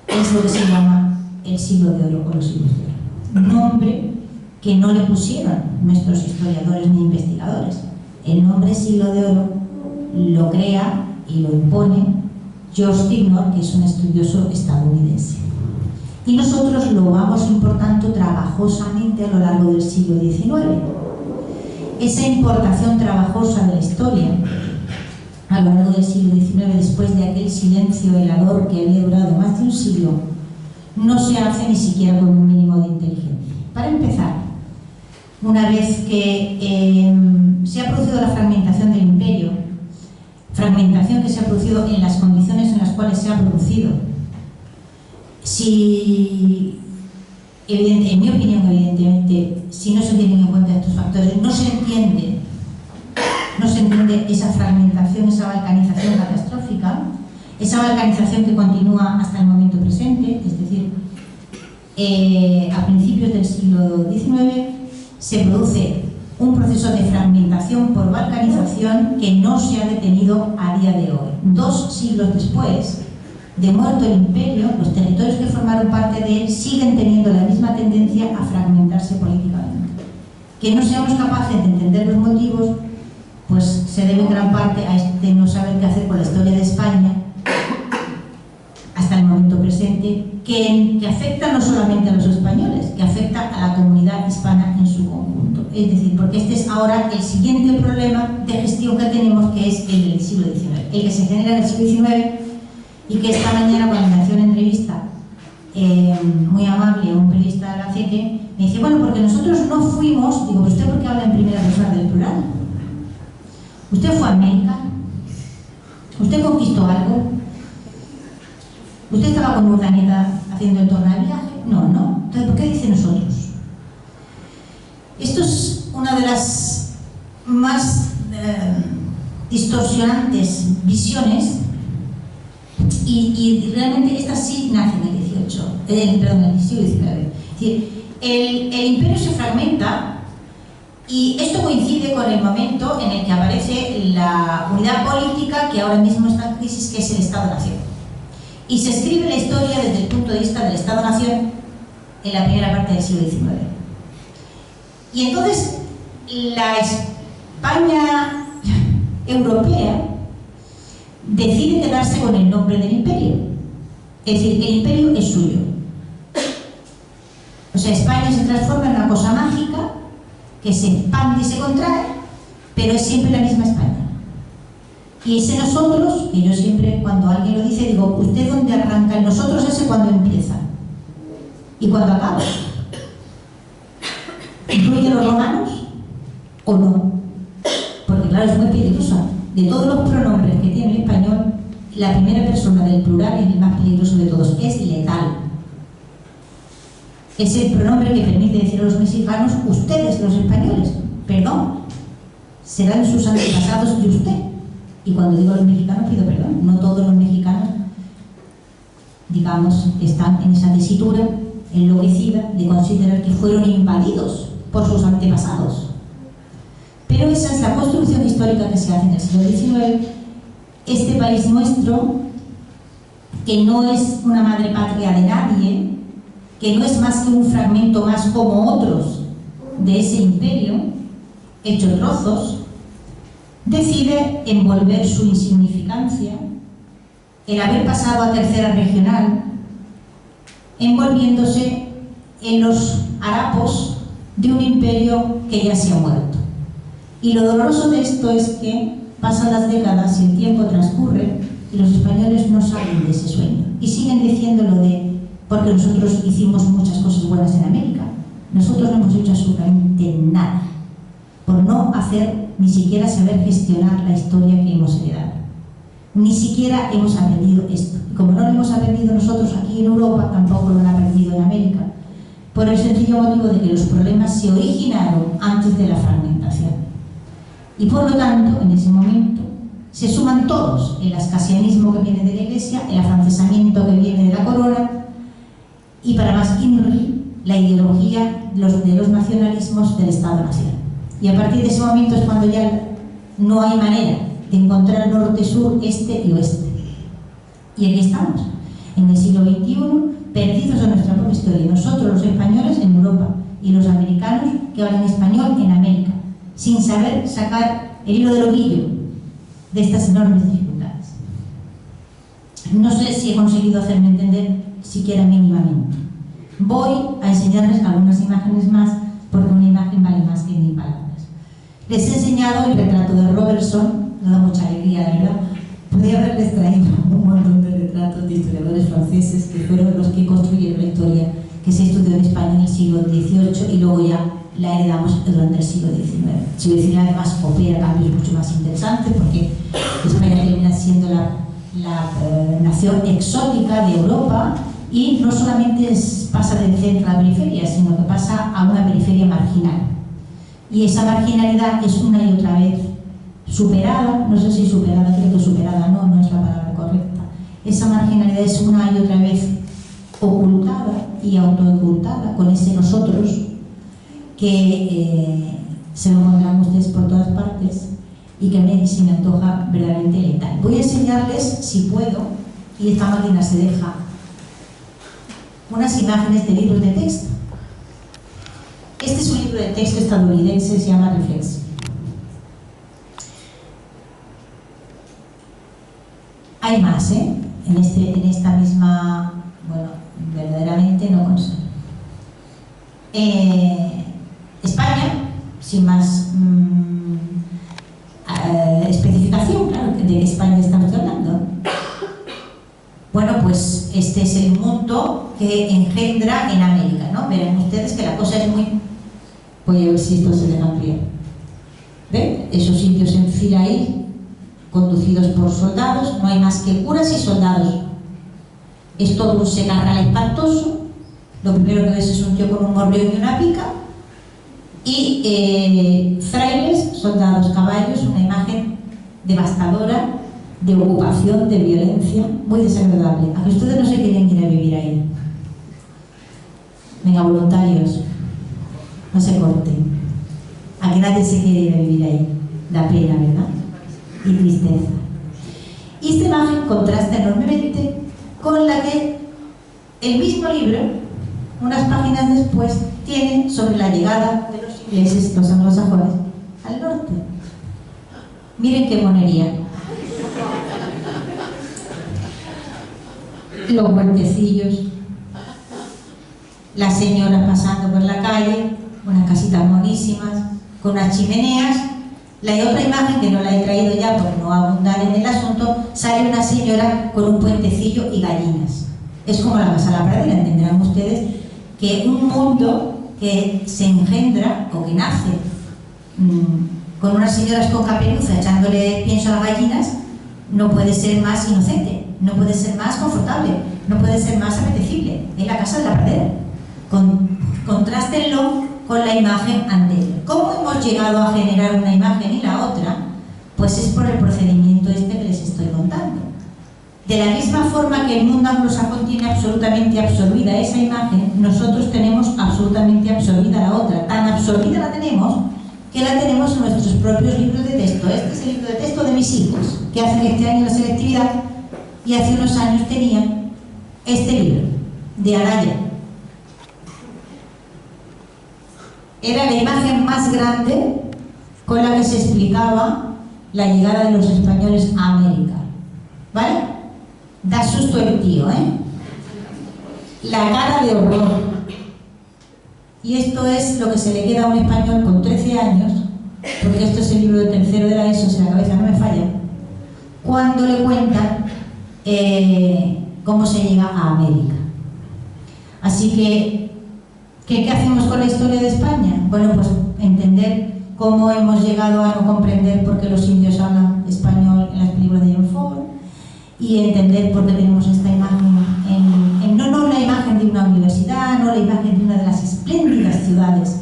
es lo que se llama el siglo de oro o los siglos de oro. Nombre que no le pusieron nuestros historiadores ni investigadores. El nombre siglo de oro lo crea y lo impone George Tignor, que es un estudioso estadounidense. Y nosotros lo vamos importando trabajosamente a lo largo del siglo XIX. Esa importación trabajosa de la historia a lo largo del siglo XIX, después de aquel silencio helador que había durado más de un siglo, no se hace ni siquiera con un mínimo de inteligencia. Para empezar, una vez que se ha producido la fragmentación del imperio, fragmentación que se ha producido en las condiciones en las cuales se ha producido, en mi opinión, evidentemente, si no se tienen en cuenta estos factores, no se entiende esa fragmentación, esa balcanización catastrófica, esa balcanización que continúa hasta el momento presente, es decir, a principios del siglo XIX se produce un proceso de fragmentación por balcanización que no se ha detenido a día de hoy. 2 siglos después de muerto el imperio, los territorios que formaron parte de él siguen teniendo la misma tendencia a fragmentarse políticamente. Que no seamos capaces de entender los motivos, pues se debe en gran parte a este no saber qué hacer con la historia de España hasta el momento presente, que afecta no solamente a los españoles, que afecta a la comunidad hispana en su conjunto. Es decir, porque este es ahora el siguiente problema de gestión que tenemos, que es el del siglo XIX, el que se genera en el siglo XIX, y que esta mañana, cuando me hacía una entrevista muy amable un periodista de la CETE, me dice, bueno, porque nosotros no fuimos, digo, ¿usted por qué habla en primera persona del plural? ¿Usted fue a América? ¿Usted conquistó algo? ¿Usted estaba con Urdaneta haciendo el tornaviaje? No, no. Entonces, ¿por qué dice nosotros? Esto es una de las más distorsionantes visiones y realmente esta sí nace en el siglo XIX. Es decir, el imperio se fragmenta y esto coincide con el momento en el que aparece la unidad política que ahora mismo está en crisis, que es el Estado-Nación. Y se escribe la historia desde el punto de vista del Estado-Nación en la primera parte del siglo XIX. Y entonces la España europea decide quedarse con el nombre del imperio. Es decir, el imperio es suyo. O sea, España se transforma en una cosa mágica que se expande y se contrae, pero es siempre la misma España. Y ese nosotros, que yo siempre, cuando alguien lo dice, digo, ¿usted dónde arranca? El nosotros ese cuando empieza y cuando acaba. ¿Incluye los romanos o no? Porque claro, es muy peligrosa. De todos los pronombres que tiene el español, la primera persona del plural es el más peligroso de todos, es letal. Es el pronombre que permite decir a los mexicanos, ustedes los españoles, perdón, serán sus antepasados de usted. Y cuando digo los mexicanos pido perdón, no todos los mexicanos, digamos, están en esa tesitura enloquecida de considerar que fueron invadidos por sus antepasados. Pero esa es la construcción histórica que se hace en el siglo XIX. Este país nuestro, que no es una madre patria de nadie, que no es más que un fragmento más como otros de ese imperio, hecho trozos, decide envolver su insignificancia, el haber pasado a tercera regional, envolviéndose en los harapos de un imperio que ya se ha muerto. Y lo doloroso de esto es que pasan las décadas y el tiempo transcurre y los españoles no salen de ese sueño y siguen diciéndolo de porque nosotros hicimos muchas cosas buenas en América. Nosotros no hemos hecho absolutamente nada por no hacer, ni siquiera saber gestionar la historia que hemos heredado. Ni siquiera hemos aprendido esto. Y como no lo hemos aprendido nosotros aquí en Europa, tampoco lo han aprendido en América, por el sencillo motivo de que los problemas se originaron antes de la fragmentación. Y por lo tanto, en ese momento, se suman todos: el ascasianismo que viene de la Iglesia, el afrancesamiento que viene de la corona, y para más INRI, la ideología de los nacionalismos del Estado-Nación. Y a partir de ese momento es cuando ya no hay manera de encontrar norte, sur, este y oeste. Y aquí estamos, en el siglo XXI, perdidos en nuestra propia historia. Nosotros, los españoles, en Europa, y los americanos, que hablan español, en América, sin saber sacar el hilo del ovillo de estas enormes dificultades. No sé si he conseguido hacerme entender siquiera mínimamente. Voy a enseñarles algunas imágenes más, porque una imagen vale más que 1000 palabras. Les he enseñado el retrato de Robertson, me da mucha alegría, la verdad. Podría haberles traído un montón de retratos de historiadores franceses que fueron los que construyeron la historia que se estudió en España en el siglo XVIII y luego ya la heredamos durante el siglo XIX. El siglo XIX además opera cambios mucho más interesantes porque España termina siendo la nación exótica de Europa y no solamente pasa del centro a la periferia, sino que pasa a una periferia marginal. Y esa marginalidad es una y otra vez superada, no sé si superada, creo que superada no es la palabra correcta. Esa marginalidad es una y otra vez ocultada y autoocultada con ese nosotros que se lo encuentran ustedes por todas partes y que a mí se me antoja verdaderamente letal. Voy a enseñarles, si puedo, y esta máquina se deja, unas imágenes de libros de texto. Este es un libro de texto estadounidense, se llama Reflex. Hay más, en esta misma, bueno, verdaderamente no consuelo. España, sin más especificación, claro, de qué España estamos hablando. Bueno, pues este es el mundo que engendra en América, ¿no? Verán ustedes que la cosa es muy... Voy a ver si esto se deja ampliar. ¿Ven? Esos indios en fila ahí, conducidos por soldados, no hay más que curas y soldados. Es todo un secarral espantoso. Lo primero que ves es un tío con un morrión y una pica. Y frailes, soldados, caballos, una imagen devastadora de ocupación, de violencia, muy desagradable. ¿A que ustedes no se quieren ir a vivir ahí? Venga, voluntarios, no se corten. A que nadie se quiere ir a vivir ahí. Da pena, ¿verdad? Y tristeza. Y esta imagen contrasta enormemente con la que el mismo libro, unas páginas después, tiene sobre la llegada de los ingleses, los anglosajones, al norte. Miren qué monería. Los huertecillos, las señoras pasando por la calle, unas casitas monísimas, con unas chimeneas. La otra imagen, que no la he traído ya por no abundar en el asunto, sale una señora con un puentecillo y gallinas. Es como la casa de la pradera, entenderán ustedes que un mundo que se engendra o que nace con unas señoras con caperuza echándole pienso a las gallinas no puede ser más inocente, no puede ser más confortable, no puede ser más apetecible. Es la casa de la pradera. Contrástenlo con la imagen anterior. ¿Cómo hemos llegado a generar una imagen y la otra? Pues es por el procedimiento este que les estoy contando. De la misma forma que el mundo anglosajón tiene absolutamente absorbida esa imagen, nosotros tenemos absolutamente absorbida la otra. Tan absorbida la tenemos que la tenemos en nuestros propios libros de texto. Este es el libro de texto de mis hijos, que hacen este año la selectividad, y hace unos años tenían este libro, de Araya. Era la imagen más grande con la que se explicaba la llegada de los españoles a América. ¿Vale? Da susto el tío, ¿eh? La cara de horror. Y esto es lo que se le queda a un español con 13 años, porque esto es el libro de tercero de la ESO, si la cabeza no me falla, cuando le cuentan cómo se llega a América. Así que, ¿qué hacemos con la historia de España? Bueno, pues entender cómo hemos llegado a no comprender por qué los indios hablan español en las películas de John Ford, y entender por qué tenemos esta imagen no la imagen de una universidad, no la imagen de una de las espléndidas ciudades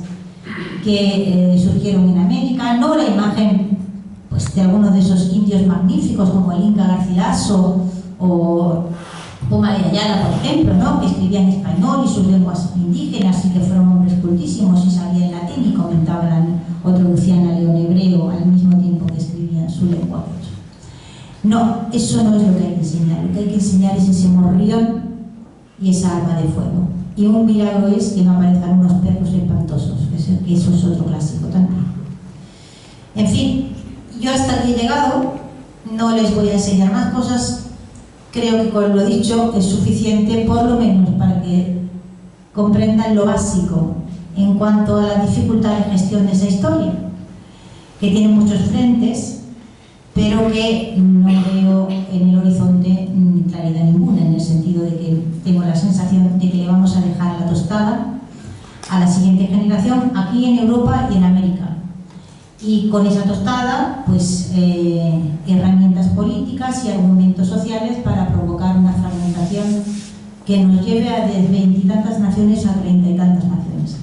que surgieron en América, no la imagen pues, de algunos de esos indios magníficos como el Inca Garcilaso o Puma de Ayala, por ejemplo, ¿no? Que escribían español y sus lenguas indígenas y que fueron hombres cultísimos y sabían latín y comentaban o traducían al leonebreo al mismo tiempo que escribían su lengua. No, eso no es lo que hay que enseñar. Lo que hay que enseñar es ese morrión y esa arma de fuego. Y un milagro es que no aparezcan unos perros espantosos, que eso es otro clásico también. En fin, yo hasta aquí he llegado, no les voy a enseñar más cosas. Creo que con lo dicho es suficiente, por lo menos para que comprendan lo básico en cuanto a la dificultad de gestión de esa historia, que tiene muchos frentes, pero que no veo en el horizonte claridad ninguna, en el sentido de que tengo la sensación de que le vamos a dejar la tostada a la siguiente generación aquí en Europa y en América. Y con esa tostada, pues herramientas políticas y argumentos sociales para provocar una fragmentación que nos lleve a de 20 y tantas naciones a 30 y tantas naciones,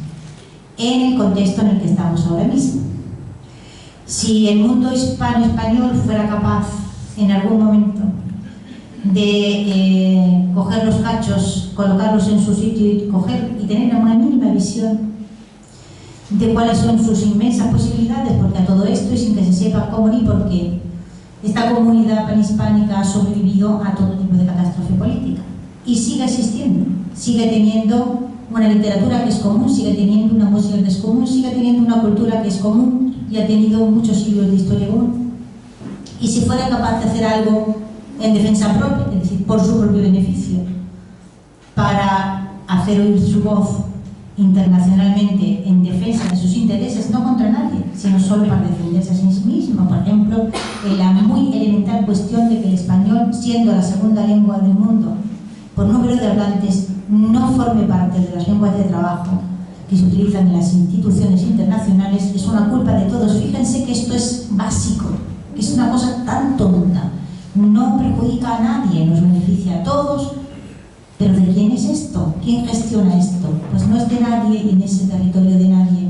en el contexto en el que estamos ahora mismo. Si el mundo hispano-español fuera capaz en algún momento de coger los cachos, colocarlos en su sitio y tener una mínima visión de cuáles son sus inmensas posibilidades, porque a todo esto, y sin que se sepa cómo ni por qué, esta comunidad panhispánica ha sobrevivido a todo tipo de catástrofe política y sigue existiendo, sigue teniendo una literatura que es común, sigue teniendo una música que es común, sigue teniendo una cultura que es común y ha tenido muchos siglos de historia común. Y si fuera capaz de hacer algo en defensa propia, es decir, por su propio beneficio, para hacer oír su voz internacionalmente en defensa de sus intereses, no contra nadie, sino solo para defenderse a sí mismo. Por ejemplo, en la muy elemental cuestión de que el español, siendo la segunda lengua del mundo por número de hablantes, no forme parte de las lenguas de trabajo que se utilizan en las instituciones internacionales, es una culpa de todos. Fíjense que esto es básico, que es una cosa tan tonta, no perjudica a nadie, nos beneficia a todos. ¿Pero de quién es esto? ¿Quién gestiona esto? Pues no es de nadie, y en ese territorio de nadie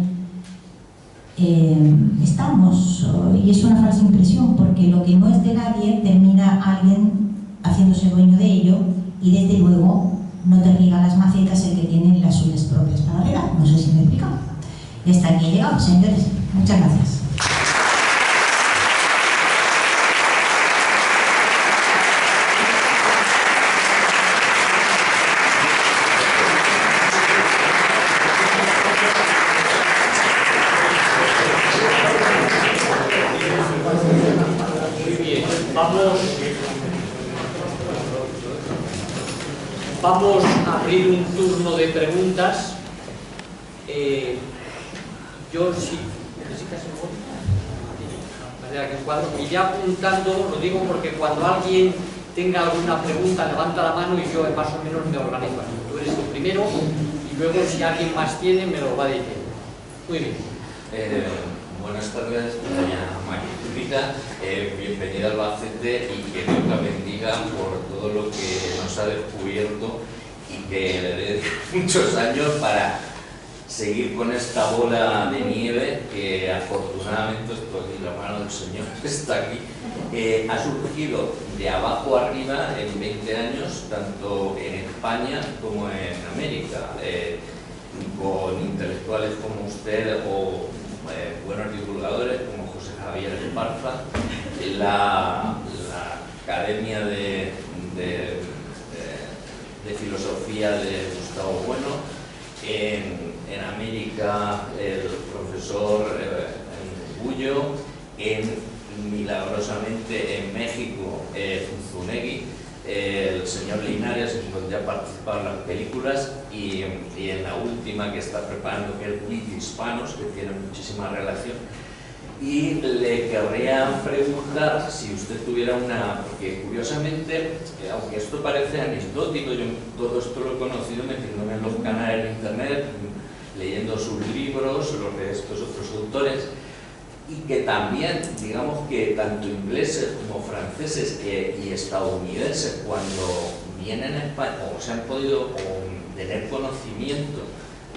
estamos. Y es una falsa impresión, porque lo que no es de nadie termina alguien haciéndose dueño de ello, y desde luego no te riega las macetas el que tiene las suyas propias para regar. No sé si me he explicado. Y hasta aquí he llegado, señores. Muchas gracias. Vamos a abrir un turno de preguntas. Yo sí, necesitas el boli. Y ya apuntando, lo digo porque cuando alguien tenga alguna pregunta, levanta la mano y yo más o menos me organizo así. Tú eres el primero y luego si alguien más tiene me lo va diciendo. Muy bien. Buenas tardes, doña Magnífica, bienvenida al Albacete y que Dios la bendiga por todo lo que nos ha descubierto y que le dé muchos años para seguir con esta bola de nieve que afortunadamente, estoy en la mano del Señor que está aquí, ha surgido de abajo arriba en 20 años, tanto en España como en América, con intelectuales como usted o buenos divulgadores como José Javier Esparza, la Academia de Filosofía de Gustavo Bueno, en América el profesor Bullo, milagrosamente en México Zunzunegui, el señor Linares, donde ha participado en las películas, y en la última que está preparando, que es Wit Hispanos, que tiene muchísima relación. Y le querría preguntar si usted tuviera porque curiosamente, aunque esto parece anecdótico, yo todo esto lo he conocido metiéndome en los canales de internet, leyendo sus libros, los de estos otros autores, y que también, digamos que tanto ingleses como franceses y estadounidenses, cuando vienen a España, o se han podido tener conocimiento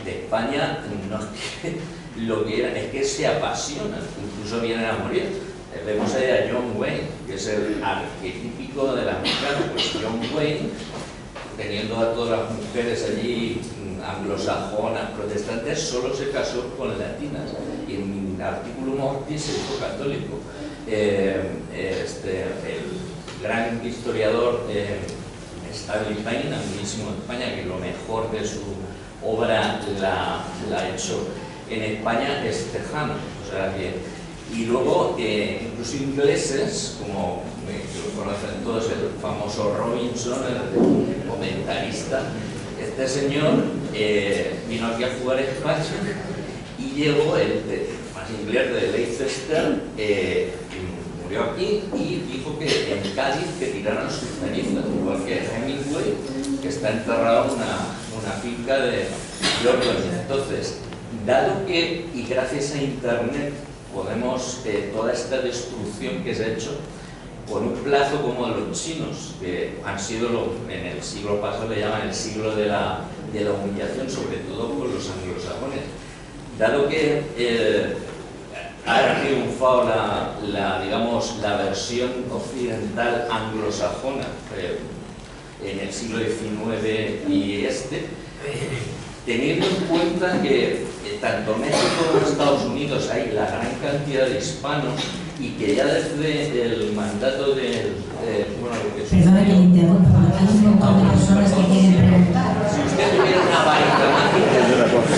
de España, no es que lo quieran, es que se apasionan, incluso vienen a morir. Vemos ahí a John Wayne, que es el arquetípico del americano, pues John Wayne, teniendo a todas las mujeres allí anglosajonas, protestantes, solo se casó con latinas, y en artículo mortis se hizo católico. El gran historiador Stanley Payne, amiguísimo de España, que lo mejor de su obra la ha hecho en España, es tejano, o sea que, y luego incluso ingleses, como lo conocen todos, el famoso Robinson, el comentarista. Este señor vino aquí a jugar a España y llegó, el más inglés de Leicester, murió aquí y dijo que en Cádiz que tiraran sus cenizas, igual que Hemingway, que está enterrado en una finca de Jordan. Entonces, dado que, y gracias a Internet, podemos, toda esta destrucción que se ha hecho, por un plazo como los chinos, que han sido, en el siglo pasado le llaman el siglo de la humillación, sobre todo por los anglosajones. Dado que ha triunfado digamos, la versión occidental anglosajona en el siglo XIX y teniendo en cuenta que tanto México como Estados Unidos hay la gran cantidad de hispanos y que ya desde el mandato del... Perdona que le interrumpa, hay un montón de personas que quieren preguntar. Si usted tuviera una varita mágica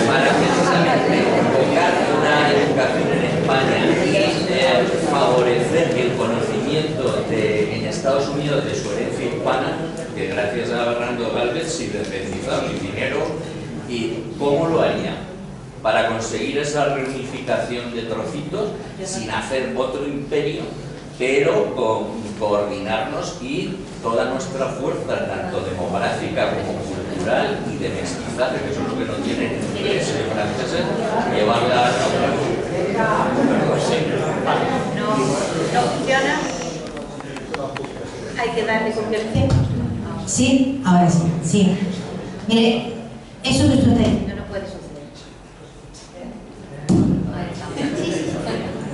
para precisamente enfocar una educación en España y favorecer el conocimiento en Estados Unidos de su herencia hispana, que gracias a Bernardo Gálvez se independizó mi dinero, ¿y cómo lo haría? Para conseguir esa reunificación de trocitos sin hacer otro imperio, pero con coordinarnos y toda nuestra fuerza, tanto demográfica como cultural y de mestizaje, que eso es lo que no tienen ingleses y franceses, llevarla a no funciona. Hay que darle confianza. Sí, ahora sí, sí. Mire, eso es nuestro tema. No puede suceder.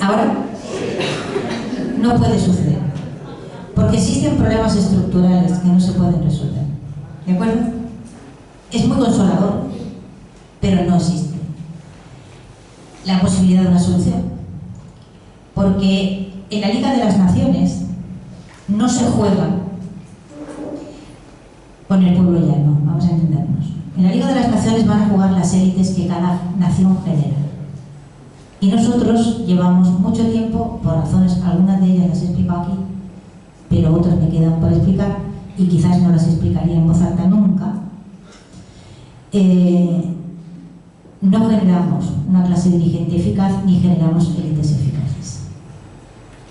Ahora no puede suceder, porque existen problemas estructurales que no se pueden resolver. ¿De acuerdo? Es muy consolador, pero no existe la posibilidad de una solución, porque en la Liga de las Naciones no se juega con el pueblo llano, vamos a entendernos. En la Liga de las Naciones van a jugar las élites que cada nación genera. Y nosotros llevamos mucho tiempo, por razones, algunas de ellas las he explicado aquí, pero otras me quedan por explicar, y quizás no las explicaría en voz alta nunca. No generamos una clase dirigente eficaz ni generamos élites eficaces.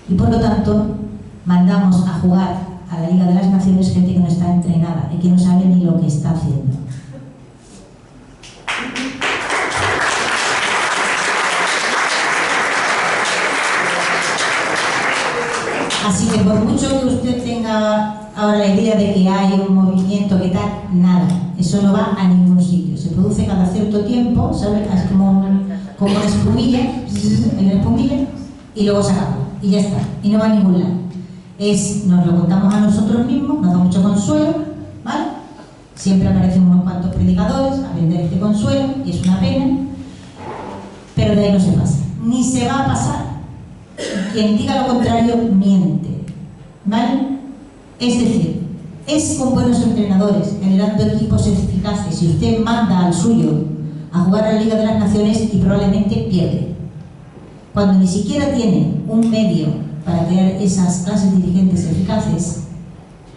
Y por lo tanto, mandamos a jugar a la Liga de las Naciones gente que no está entrenada y que no sabe ni lo que está haciendo. Así que por mucho que usted tenga ahora la idea de que hay un movimiento que tal, nada, eso no va a ningún sitio. Se produce cada cierto tiempo, ¿sabes? Es como una espumilla, y luego se acaba, y ya está, y no va a ningún lado. Nos lo contamos a nosotros mismos, nos da mucho consuelo, ¿vale? Siempre aparecen unos cuantos predicadores a vender este consuelo, y es una pena, pero de ahí no se pasa, ni se va a pasar. Quien diga lo contrario miente, ¿vale? Es decir, es con buenos entrenadores, generando equipos eficaces, y usted manda al suyo a jugar a la Liga de las Naciones y probablemente pierde. Cuando ni siquiera tiene un medio para crear esas clases dirigentes eficaces,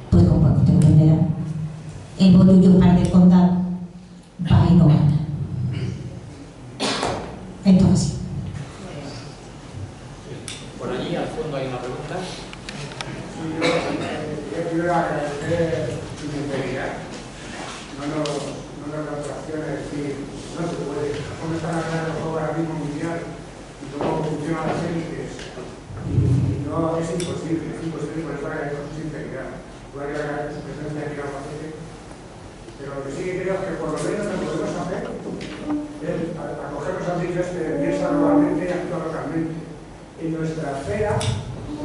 pues como usted comprenderá, el bolillo para el condado va y no gana. Entonces, por allí al fondo hay una pregunta. Yo quiero agradecer su sinceridad. No la obligación de decir, no se puede. ¿Cómo están hablando del organismo mundial y cómo funcionan las élites? Y no, es imposible por eso agradecer su sinceridad. Voy a agradecer su presencia aquí a Albacete. Pero lo que sí que creo es que por lo menos lo que podemos hacer es acogernos al dicho piensa globalmente y actúa localmente. En nuestra esfera,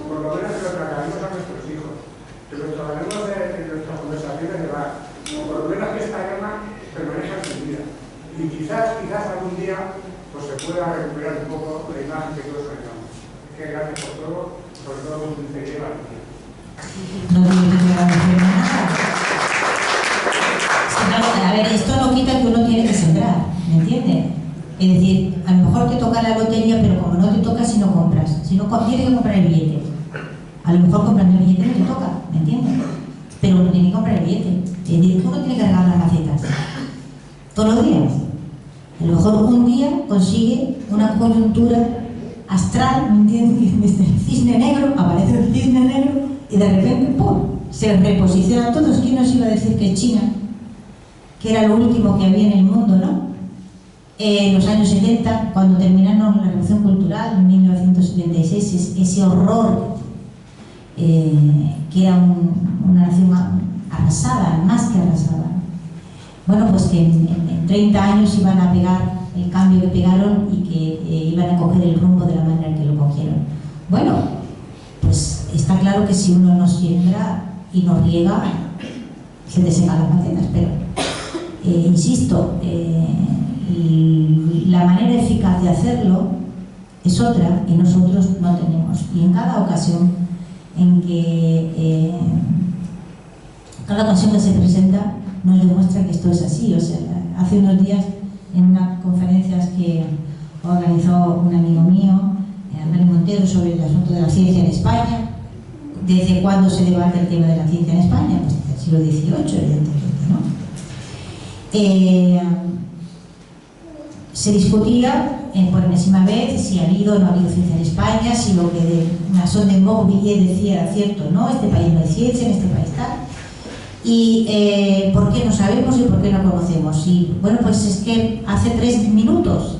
por lo menos que lo trataremos a nuestros hijos, que lo trataremos en nuestras conversaciones de bar, por lo menos que esta guerra permanezca en su vida. Y quizás algún día pues se pueda recuperar un poco la imagen que todos tenemos. Es que gracias por todo, sobre todo por tu integridad. No tiene que agradecer nada. A ver, esto no quita que uno tiene que sembrar, ¿me entiende? Es decir, a lo mejor te toca la lotería, pero como no te toca si no compras. Si no tienes que comprar el billete. A lo mejor comprando el billete no te toca, ¿me entiendes? Pero uno tiene que comprar el billete. Es decir, uno tiene que regar las macetas. Todos los días. A lo mejor un día consigue una coyuntura astral, ¿me entiendes? Desde el cisne negro, aparece el cisne negro y de repente, ¡pum!, se reposicionan todos. ¿Quién nos iba a decir que China, que era lo último que había en el mundo, ¿no? En los años 70, cuando terminaron la Revolución Cultural, en 1976, ese horror, que era una nación arrasada, más que arrasada. Bueno, pues que en 30 años iban a pegar el cambio que pegaron y que iban a coger el rumbo de la manera en que lo cogieron. Bueno, pues está claro que si uno no siembra y no riega, se te secan las macetas, pero insisto, la manera eficaz de hacerlo es otra y nosotros no tenemos. Y en cada ocasión que se presenta nos demuestra que esto es así. O sea, hace unos días en unas conferencias que organizó un amigo mío, Manuel Montero, sobre el asunto de la ciencia en España, ¿desde cuándo se debate el tema de la ciencia en España? Pues desde el siglo XVIII, evidentemente, ¿no? Se discutía por enésima vez si ha habido o no ha habido ciencia en España, si lo que Masson de Morvilliers decía era cierto o no, este país no hay ciencia, en este país tal. Y ¿por qué no sabemos y por qué no conocemos? Y bueno, pues es que hace 3 minutos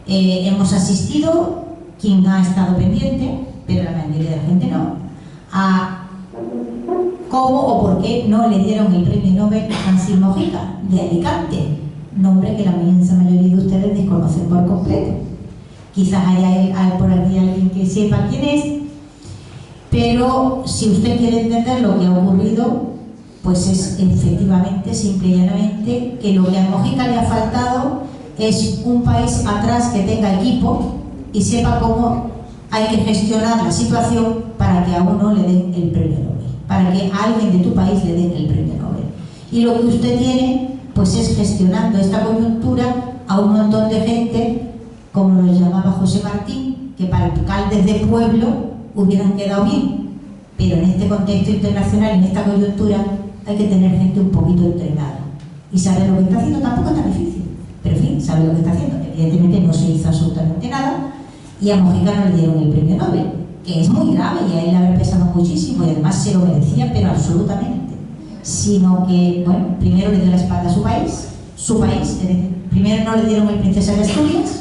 hemos asistido, quien ha estado pendiente, pero la mayoría de la gente no, a cómo o por qué no le dieron el premio Nobel a Francis Mojica, de Alicante, nombre que la inmensa mayoría de ustedes desconocen por completo. Quizás haya por aquí alguien que sepa quién es, pero si usted quiere entender lo que ha ocurrido, pues es efectivamente, simple y llanamente, que lo que a Mojica le ha faltado es un país atrás que tenga equipo y sepa cómo hay que gestionar la situación para que a uno le den el premio Nobel, para que a alguien de tu país le den el premio Nobel. Y lo que usted tiene, pues es gestionando esta coyuntura a un montón de gente, como lo llamaba José Martín, que para alcaldes de pueblo hubieran quedado bien, pero en este contexto internacional, en esta coyuntura, hay que tener gente un poquito entrenada y saber lo que está haciendo. Tampoco es tan difícil, pero en fin, sabe lo que está haciendo. Evidentemente no se hizo absolutamente nada y a Mojica no le dieron el premio Nobel, que es muy grave y a él le habrá pesado muchísimo y además se lo merecía, pero absolutamente. Sino que, bueno, primero le dio la espalda a su país, primero no le dieron el Princesa de Asturias,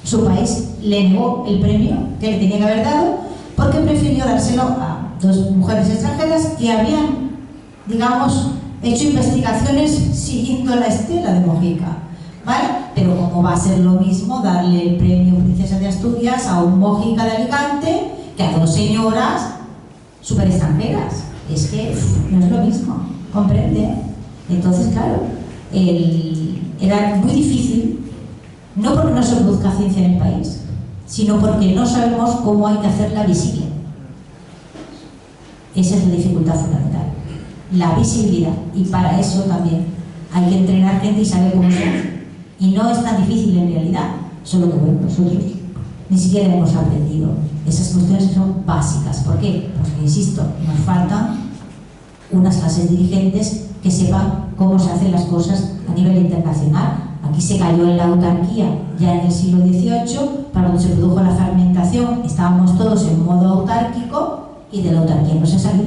su país le negó el premio que le tenía que haber dado porque prefirió dárselo a 2 mujeres extranjeras que habían, digamos, hecho investigaciones siguiendo la estela de Mojica, ¿vale? Pero como va a ser lo mismo darle el premio Princesa de Asturias a un Mojica de Alicante que a 2 señoras súper extranjeras, es que no es lo mismo, ¿comprende? Entonces, claro, era muy difícil, no porque no se produzca ciencia en el país, sino porque no sabemos cómo hay que hacerla visible. Esa es la dificultad fundamental, la visibilidad, y para eso también hay que entrenar gente y saber cómo se hace. Y no es tan difícil en realidad, solo que bueno, nosotros ni siquiera hemos aprendido esas cuestiones que son básicas. ¿Por qué? Porque, insisto, nos faltan unas clases dirigentes que sepan cómo se hacen las cosas a nivel internacional. Aquí se cayó en la autarquía ya en el siglo XVIII, para cuando se produjo la fermentación estábamos todos en modo autárquico y de la autarquía no se salió.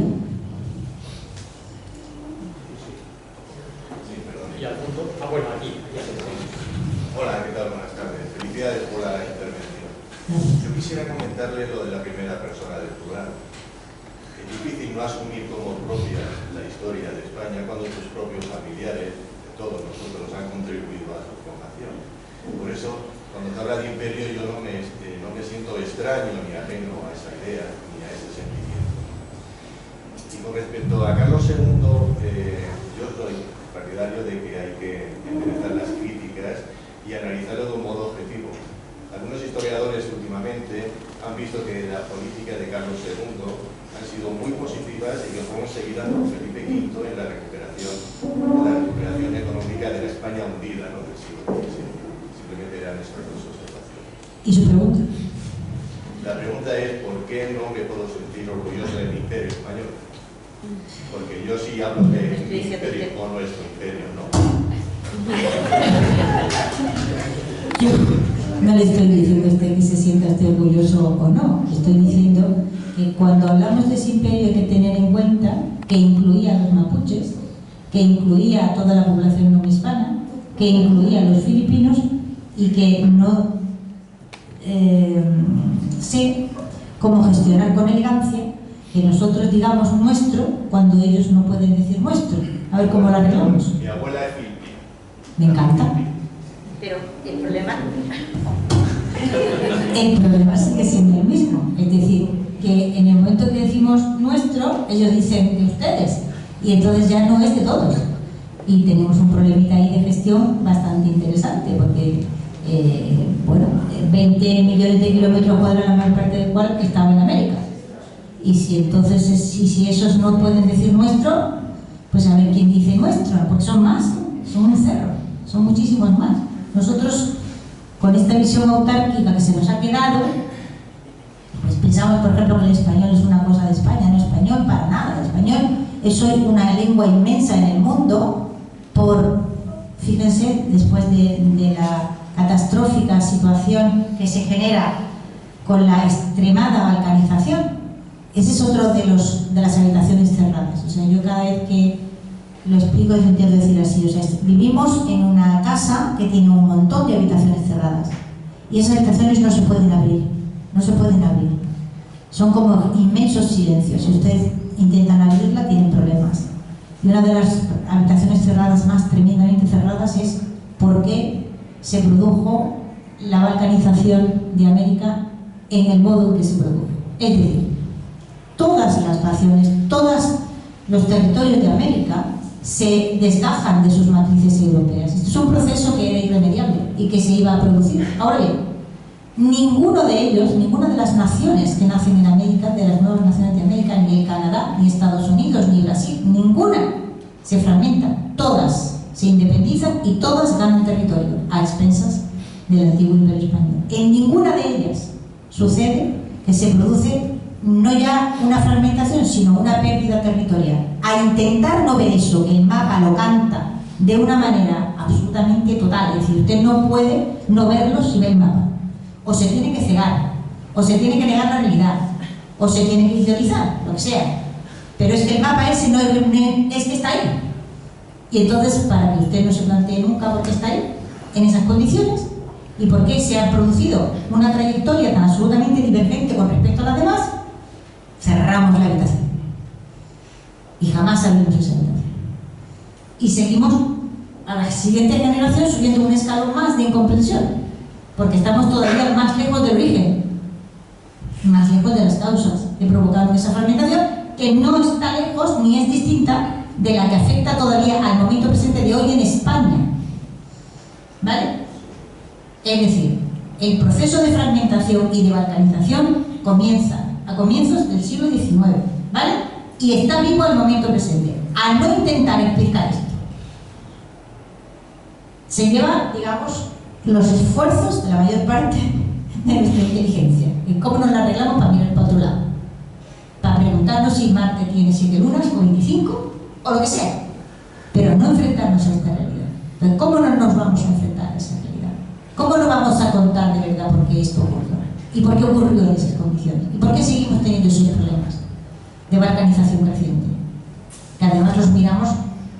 Y al punto, bueno, aquí. Hola, ¿qué tal? Buenas tardes. Felicidades por la intervención. Yo quisiera comentarle lo de la primera persona del plural. Es difícil no asumir como propia la historia de España cuando sus propios familiares, de todos nosotros, han contribuido a su formación. Por eso, cuando se habla de imperio, yo no me siento extraño ni ajeno a esa idea ni a ese sentimiento. Y con respecto a Carlos II, yo soy partidario de que hay que enderezar las críticas y analizarlo de un modo objetivo. Algunos historiadores últimamente han visto que la política de Carlos II han sido muy positivas y que fueron seguidas por Felipe V en la recuperación económica de la España hundida, ¿no?, del siglo XVII. Simplemente eran estas 2 observaciones. ¿Y su pregunta? La pregunta es, ¿por qué no me puedo sentir orgulloso del imperio español? Porque yo sí hablo de mi imperio o nuestro imperio, ¿no? Yo no le estoy diciendo a usted que se sienta orgulloso o no. Estoy diciendo que cuando hablamos de ese imperio hay que tener en cuenta que incluía a los mapuches, que incluía a toda la población no hispana, que incluía a los filipinos y que no sé cómo gestionar con elegancia que nosotros digamos nuestro cuando ellos no pueden decir nuestro. A ver cómo lo arreglamos. Mi abuela es filipina. Me encanta. Pero el problema... El problema sigue siendo el mismo, es decir, que en el momento que decimos nuestro, ellos dicen de ustedes, y entonces ya no es de todos. Y tenemos un problemita ahí de gestión bastante interesante, porque, bueno, 20 millones de kilómetros cuadrados, la mayor parte del cual estaba en América. Y si entonces, si esos no pueden decir nuestro, pues a ver quién dice nuestro, porque son más, son un cerro, son muchísimos más. Nosotros, con esta visión autárquica que se nos ha quedado, pues pensamos, por ejemplo, que el español es una cosa de España. No, español para nada. El español es hoy una lengua inmensa en el mundo por, fíjense, después de la catastrófica situación que se genera con la extremada balcanización. Ese es otro de las habitaciones cerradas. O sea, yo cada vez que lo explico yo intento decir así, o sea, vivimos en una casa que tiene un montón de habitaciones cerradas y esas habitaciones no se pueden abrir, no se pueden abrir. Son como inmensos silencios. Si ustedes intentan abrirla, tienen problemas. Y una de las habitaciones cerradas más tremendamente cerradas es por qué se produjo la balcanización de América en el modo en que se produjo. Es decir, todas las naciones, todos los territorios de América se desgajan de sus matrices europeas. Esto es un proceso que era irremediable y que se iba a producir. Ahora bien, ninguno de ellos, ninguna de las naciones que nacen en América, de las nuevas naciones de América, ni el Canadá, ni Estados Unidos, ni Brasil, ninguna se fragmentan. Todas se independizan y todas ganan territorio a expensas del antiguo Imperio Español. En ninguna de ellas sucede que se produce no ya una fragmentación, sino una pérdida territorial. A intentar no ver eso, que el mapa lo canta de una manera absolutamente total, es decir, usted no puede no verlo si ve el mapa. O se tiene que cegar, o se tiene que negar la realidad, o se tiene que idealizar, lo que sea. Pero es que el mapa ese no es que está ahí. Y entonces, para que usted no se plantee nunca por qué está ahí, en esas condiciones, y por qué se ha producido una trayectoria tan absolutamente divergente con respecto a las demás, cerramos la habitación y jamás abrimos esa habitación y seguimos a la siguiente generación subiendo un escalón más de incomprensión, porque estamos todavía más lejos del origen, más lejos de las causas que provocaron esa fragmentación, que no está lejos ni es distinta de la que afecta todavía al momento presente de hoy en España, ¿vale? Es decir, el proceso de fragmentación y de balcanización comienza a comienzos del siglo XIX, ¿vale? Y está vivo al momento presente. Al no intentar explicar esto, se lleva, digamos, los esfuerzos de la mayor parte de nuestra inteligencia. ¿Y cómo nos la arreglamos para mirar para otro lado? Para preguntarnos si Marte tiene 7 lunas o 25, o lo que sea. Pero no enfrentarnos a esta realidad. Entonces, ¿cómo no nos vamos a enfrentar a esa realidad? ¿Cómo no vamos a contar de verdad por qué esto ocurrió? ¿Y por qué ocurrió en esas condiciones? ¿Y por qué seguimos teniendo esos problemas de balcanización creciente? Que además los miramos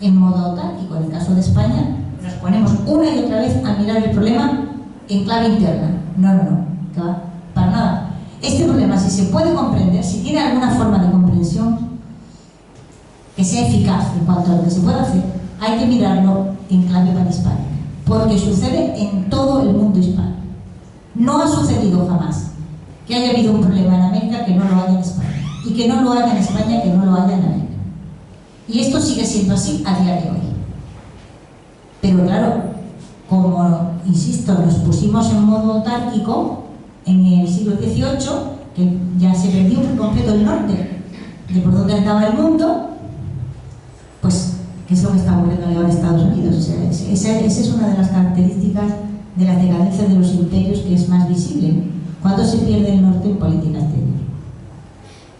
en modo autárquico. En el caso de España, nos ponemos una y otra vez a mirar el problema en clave interna. No, que va, para nada. Este problema, si se puede comprender, si tiene alguna forma de comprensión que sea eficaz en cuanto a lo que se puede hacer, hay que mirarlo en clave panhispánica, porque sucede en todo el mundo hispano. No ha sucedido jamás que haya habido un problema en América que no lo haya en España, y que no lo haya en España que no lo haya en América. Y esto sigue siendo así a día de hoy. Pero claro, como, insisto, nos pusimos en modo autárquico en el siglo XVIII, que ya se perdió por completo el norte de por dónde andaba el mundo, pues, ¿qué es lo que está ocurriendo ahora en Estados Unidos? O sea, esa es una de las características de las decadencias de los imperios que es más visible. ¿Cuándo se pierde el norte en política exterior?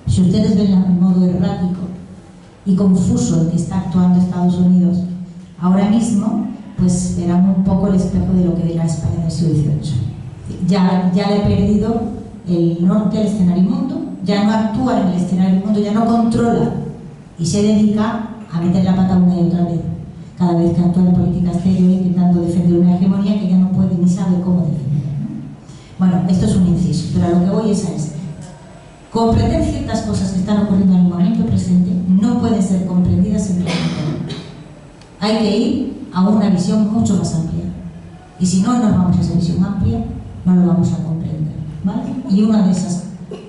Si ustedes ven el modo errático y confuso en que está actuando Estados Unidos ahora mismo, pues verán un poco el espejo de lo que verá España del siglo XVIII. Ya le ha perdido el norte al escenario mundo, ya no actúa en el escenario mundo, ya no controla y se dedica a meter la pata una y otra vez, cada vez que actúa en política exterior intentando defender una hegemonía que ya no puede ni sabe cómo defender, ¿no? Bueno, esto es un inciso, pero a lo que voy es a esto. Comprender ciertas cosas que están ocurriendo en el momento presente no pueden ser comprendidas simplemente. Hay que ir a una visión mucho más amplia. Y si no nos vamos a esa visión amplia, no lo vamos a comprender, ¿vale? Y una de esas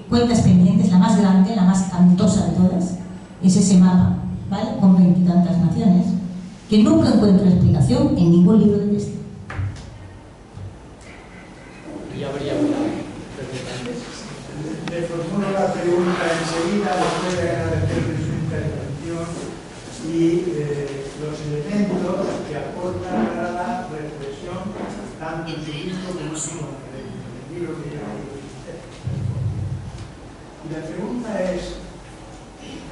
cuentas pendientes, la más grande, la más cantosa de todas, es ese mapa, ¿vale? Con 20 y tantas naciones, que nunca encuentra explicación en ningún libro de texto. Y habría una Le formulo la pregunta enseguida, después de agradecerle su intervención y los elementos que aportan a la reflexión, tanto en su libro como en el libro que yo leí. Y la pregunta es,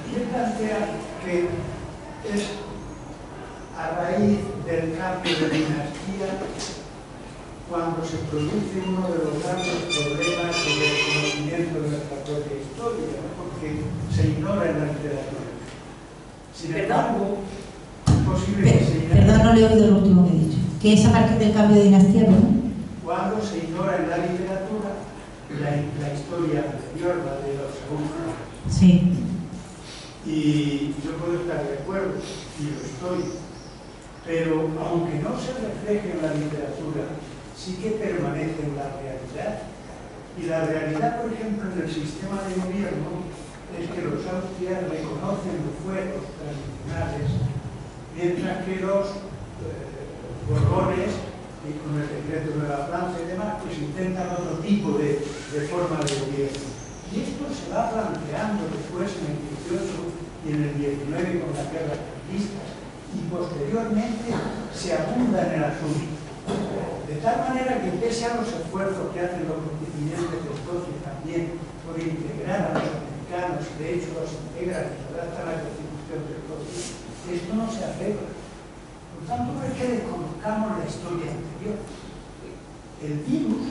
¿qué plantea que es a raíz del cambio de dinastía cuando se produce uno de los grandes problemas sobre el conocimiento de nuestra propia historia, ¿no? Porque se ignora en la literatura? Sin embargo, es posible que se ignore. Perdón, no le he oído lo último que he dicho. ¿Qué es a partir del cambio de dinastía, no? Cuando se ignora en la literatura la historia anterior, la de los segundos. Sí. Y yo puedo estar de acuerdo, y lo estoy, pero aunque no se refleje en la literatura, sí que permanece en la realidad. Y la realidad, por ejemplo, en el sistema de gobierno, es que los austrias reconocen los fueros tradicionales, mientras que los borbones, y con el decreto de la Francia y demás, pues intentan otro tipo de forma de gobierno. Y esto se va planteando después en el 18 y en el 19 con las guerras carlistas, y posteriormente se abunda en el asunto. De tal manera que pese a los esfuerzos que hacen los constituyentes de Escocia también por integrar a los americanos, de hecho los integran y se adaptan a la Constitución de Escocia, esto no se arregla. Por tanto, no es que desconozcamos la historia anterior. El virus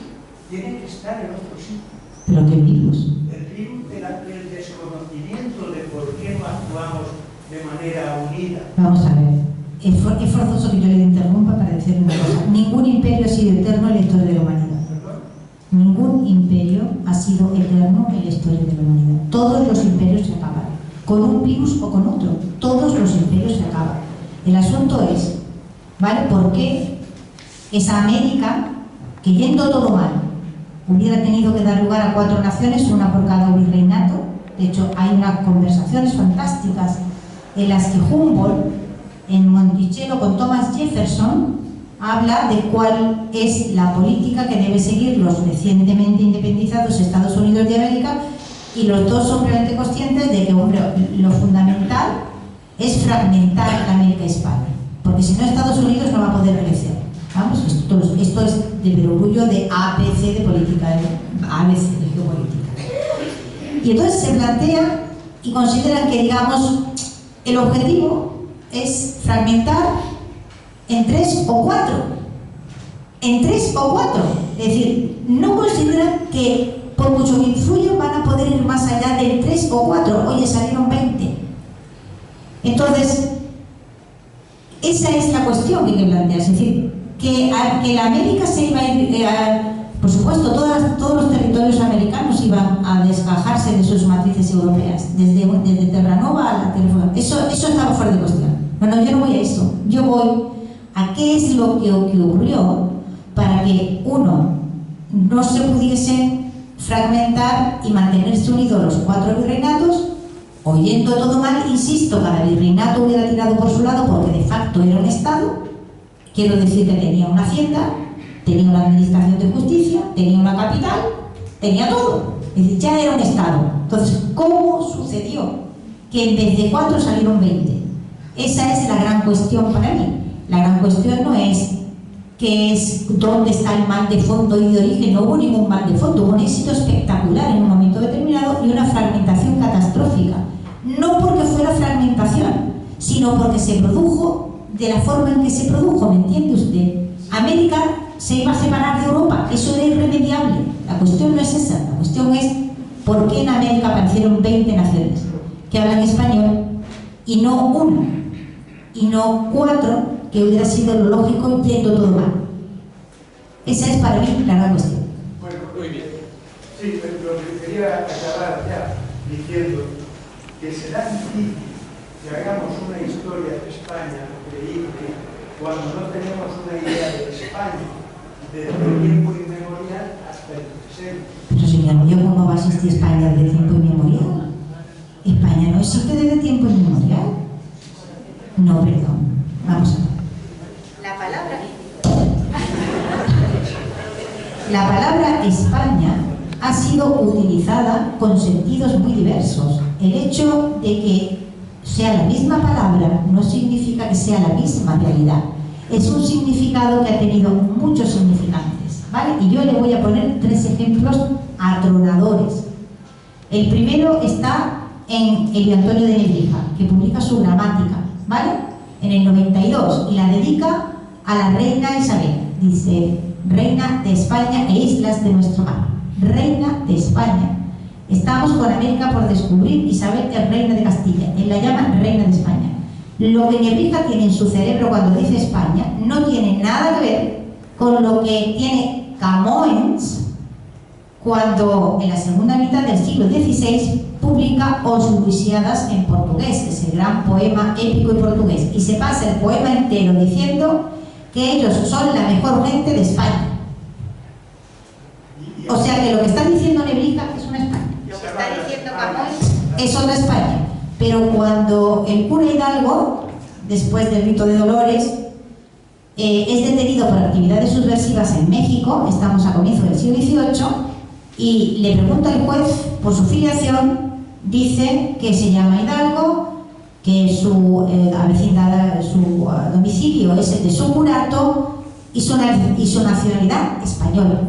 tiene que estar en otro sitio. ¿Pero qué virus? El virus del desconocimiento de por qué no actuamos de manera unida. Vamos a ver. Es forzoso que yo le interrumpa para decirle una cosa. Ningún imperio ha sido eterno en la historia de la humanidad. Ningún imperio ha sido eterno en la historia de la humanidad. Todos los imperios se acaban. Con un virus o con otro. Todos los imperios se acaban. El asunto es, ¿vale? ¿Por qué esa América, que yendo todo mal, hubiera tenido que dar lugar a 4 naciones, una por cada virreinato? De hecho, hay unas conversaciones fantásticas en las que Humboldt, en Monticello con Thomas Jefferson, habla de cuál es la política que debe seguir los recientemente independizados Estados Unidos de América, y los dos son realmente conscientes de que, hombre, lo fundamental es fragmentar la América hispana, porque si no Estados Unidos no va a poder crecer. Vamos, esto es de perogrullo de ABC de política, ABC de geopolítica. Y entonces se plantea y consideran que, digamos, el objetivo es fragmentar en 3 o 4. En 3 o 4. Es decir, no consideran que por mucho que influyan van a poder ir más allá del 3 o 4. Oye, salieron 20. Entonces, esa es la cuestión que hay que plantear. Es decir, que la América se iba a ir, por supuesto, todos los territorios americanos iban a desgajarse de sus matrices europeas, desde Terranova a la Tierra. Eso estaba fuera de cuestión. Bueno, yo no voy a eso. Yo voy a qué es lo que ocurrió para que, uno, no se pudiesen fragmentar y mantenerse unidos los 4 virreinatos. Oyendo todo mal, insisto, cada virreinato hubiera tirado por su lado porque de facto era un Estado. Quiero decir que tenía una hacienda, tenía una administración de justicia, tenía una capital, tenía todo. Es decir, ya era un Estado. Entonces, ¿cómo sucedió que en vez de 4 salieron 20? Esa es la gran cuestión para mí. La gran cuestión no es dónde está el mal de fondo y de origen. No hubo ningún mal de fondo, hubo un éxito espectacular en un momento determinado y una fragmentación catastrófica. No porque fuera fragmentación, sino porque se produjo de la forma en que se produjo, ¿me entiende usted? América se iba a separar de Europa, eso era irremediable. La cuestión no es esa, la cuestión es por qué en América aparecieron 20 naciones que hablan español y no 1, y no 4, que hubiera sido lo lógico yendo todo mal. Esa es para mí la gran cuestión. Bueno, muy bien. Sí, pero lo que quería acabar ya diciendo que será difícil que hagamos una historia de España creíble cuando no tenemos una idea de España desde tiempo inmemorial hasta el presente. Pero señor mío, ¿cómo va a existir España desde tiempo inmemorial? España no existe desde tiempo inmemorial. No, perdón. Vamos a ver. La palabra España ha sido utilizada con sentidos muy diversos. El hecho de que sea la misma palabra no significa que sea la misma realidad. Es un significado que ha tenido muchos significantes, ¿vale? Y yo le voy a poner 3 ejemplos atronadores. El primero está en Elio Antonio de Nebrija, que publica su gramática, ¿vale? En el 92, y la dedica a la reina Isabel. Dice: Reina de España e islas de nuestro mar. Reina de España. Estamos con América por descubrir. Isabel es reina de Castilla. Él la llama reina de España. Lo que Nebrija tiene en su cerebro cuando dice España no tiene nada que ver con lo que tiene Camões cuando en la segunda mitad del siglo XVI publica Os Luisiadas en portugués, ese gran poema épico en portugués, y se pasa el poema entero diciendo que ellos son la mejor gente de España. O sea que lo que está diciendo Nebrija es una España. Lo que está diciendo Camões es otra España. Pero cuando el cura Hidalgo, después del rito de Dolores, es detenido por actividades subversivas en México, estamos a comienzos del siglo XVIII, y le pregunta al juez por su filiación, dice que se llama Hidalgo, que su domicilio es el de su curato y su nacionalidad española.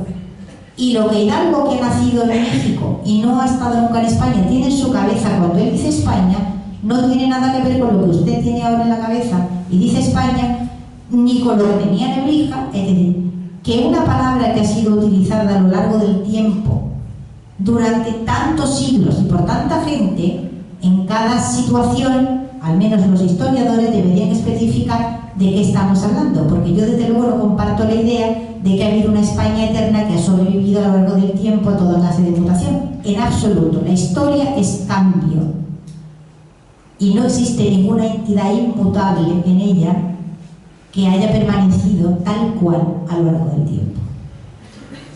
Y lo que Hidalgo, que ha nacido en México y no ha estado nunca en España, tiene en su cabeza cuando él dice España, no tiene nada que ver con lo que usted tiene ahora en la cabeza y dice España, ni con lo que tenía Nebrija. Es decir, que una palabra que ha sido utilizada a lo largo del tiempo durante tantos siglos y por tanta gente, en cada situación, al menos los historiadores deberían especificar de qué estamos hablando, porque yo desde luego no comparto la idea de que ha habido una España eterna que ha sobrevivido a lo largo del tiempo a toda clase de mutación. En absoluto. La historia es cambio. Y no existe ninguna entidad inmutable en ella que haya permanecido tal cual a lo largo del tiempo.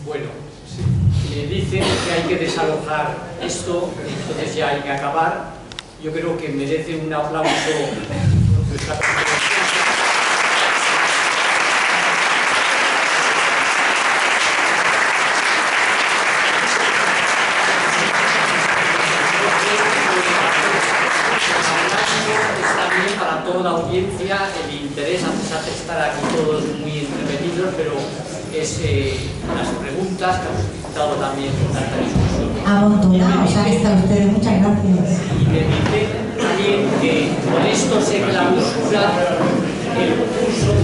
Bueno, le dicen que hay que desalojar esto, entonces ya hay que acabar. Yo creo que merece un aplauso nuestra presentación. Para toda la audiencia, el interés, a pesar de estar aquí todos muy entretenidos, pero es las preguntas que hemos suscitado también con tanta discusión. Amontonados, ahí están ustedes, muchas gracias. Y me dice también que con esto se clausura el curso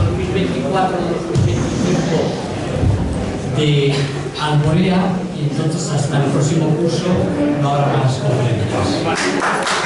2024-2025 de Almorea, y entonces hasta el próximo curso no habrá más conferencias.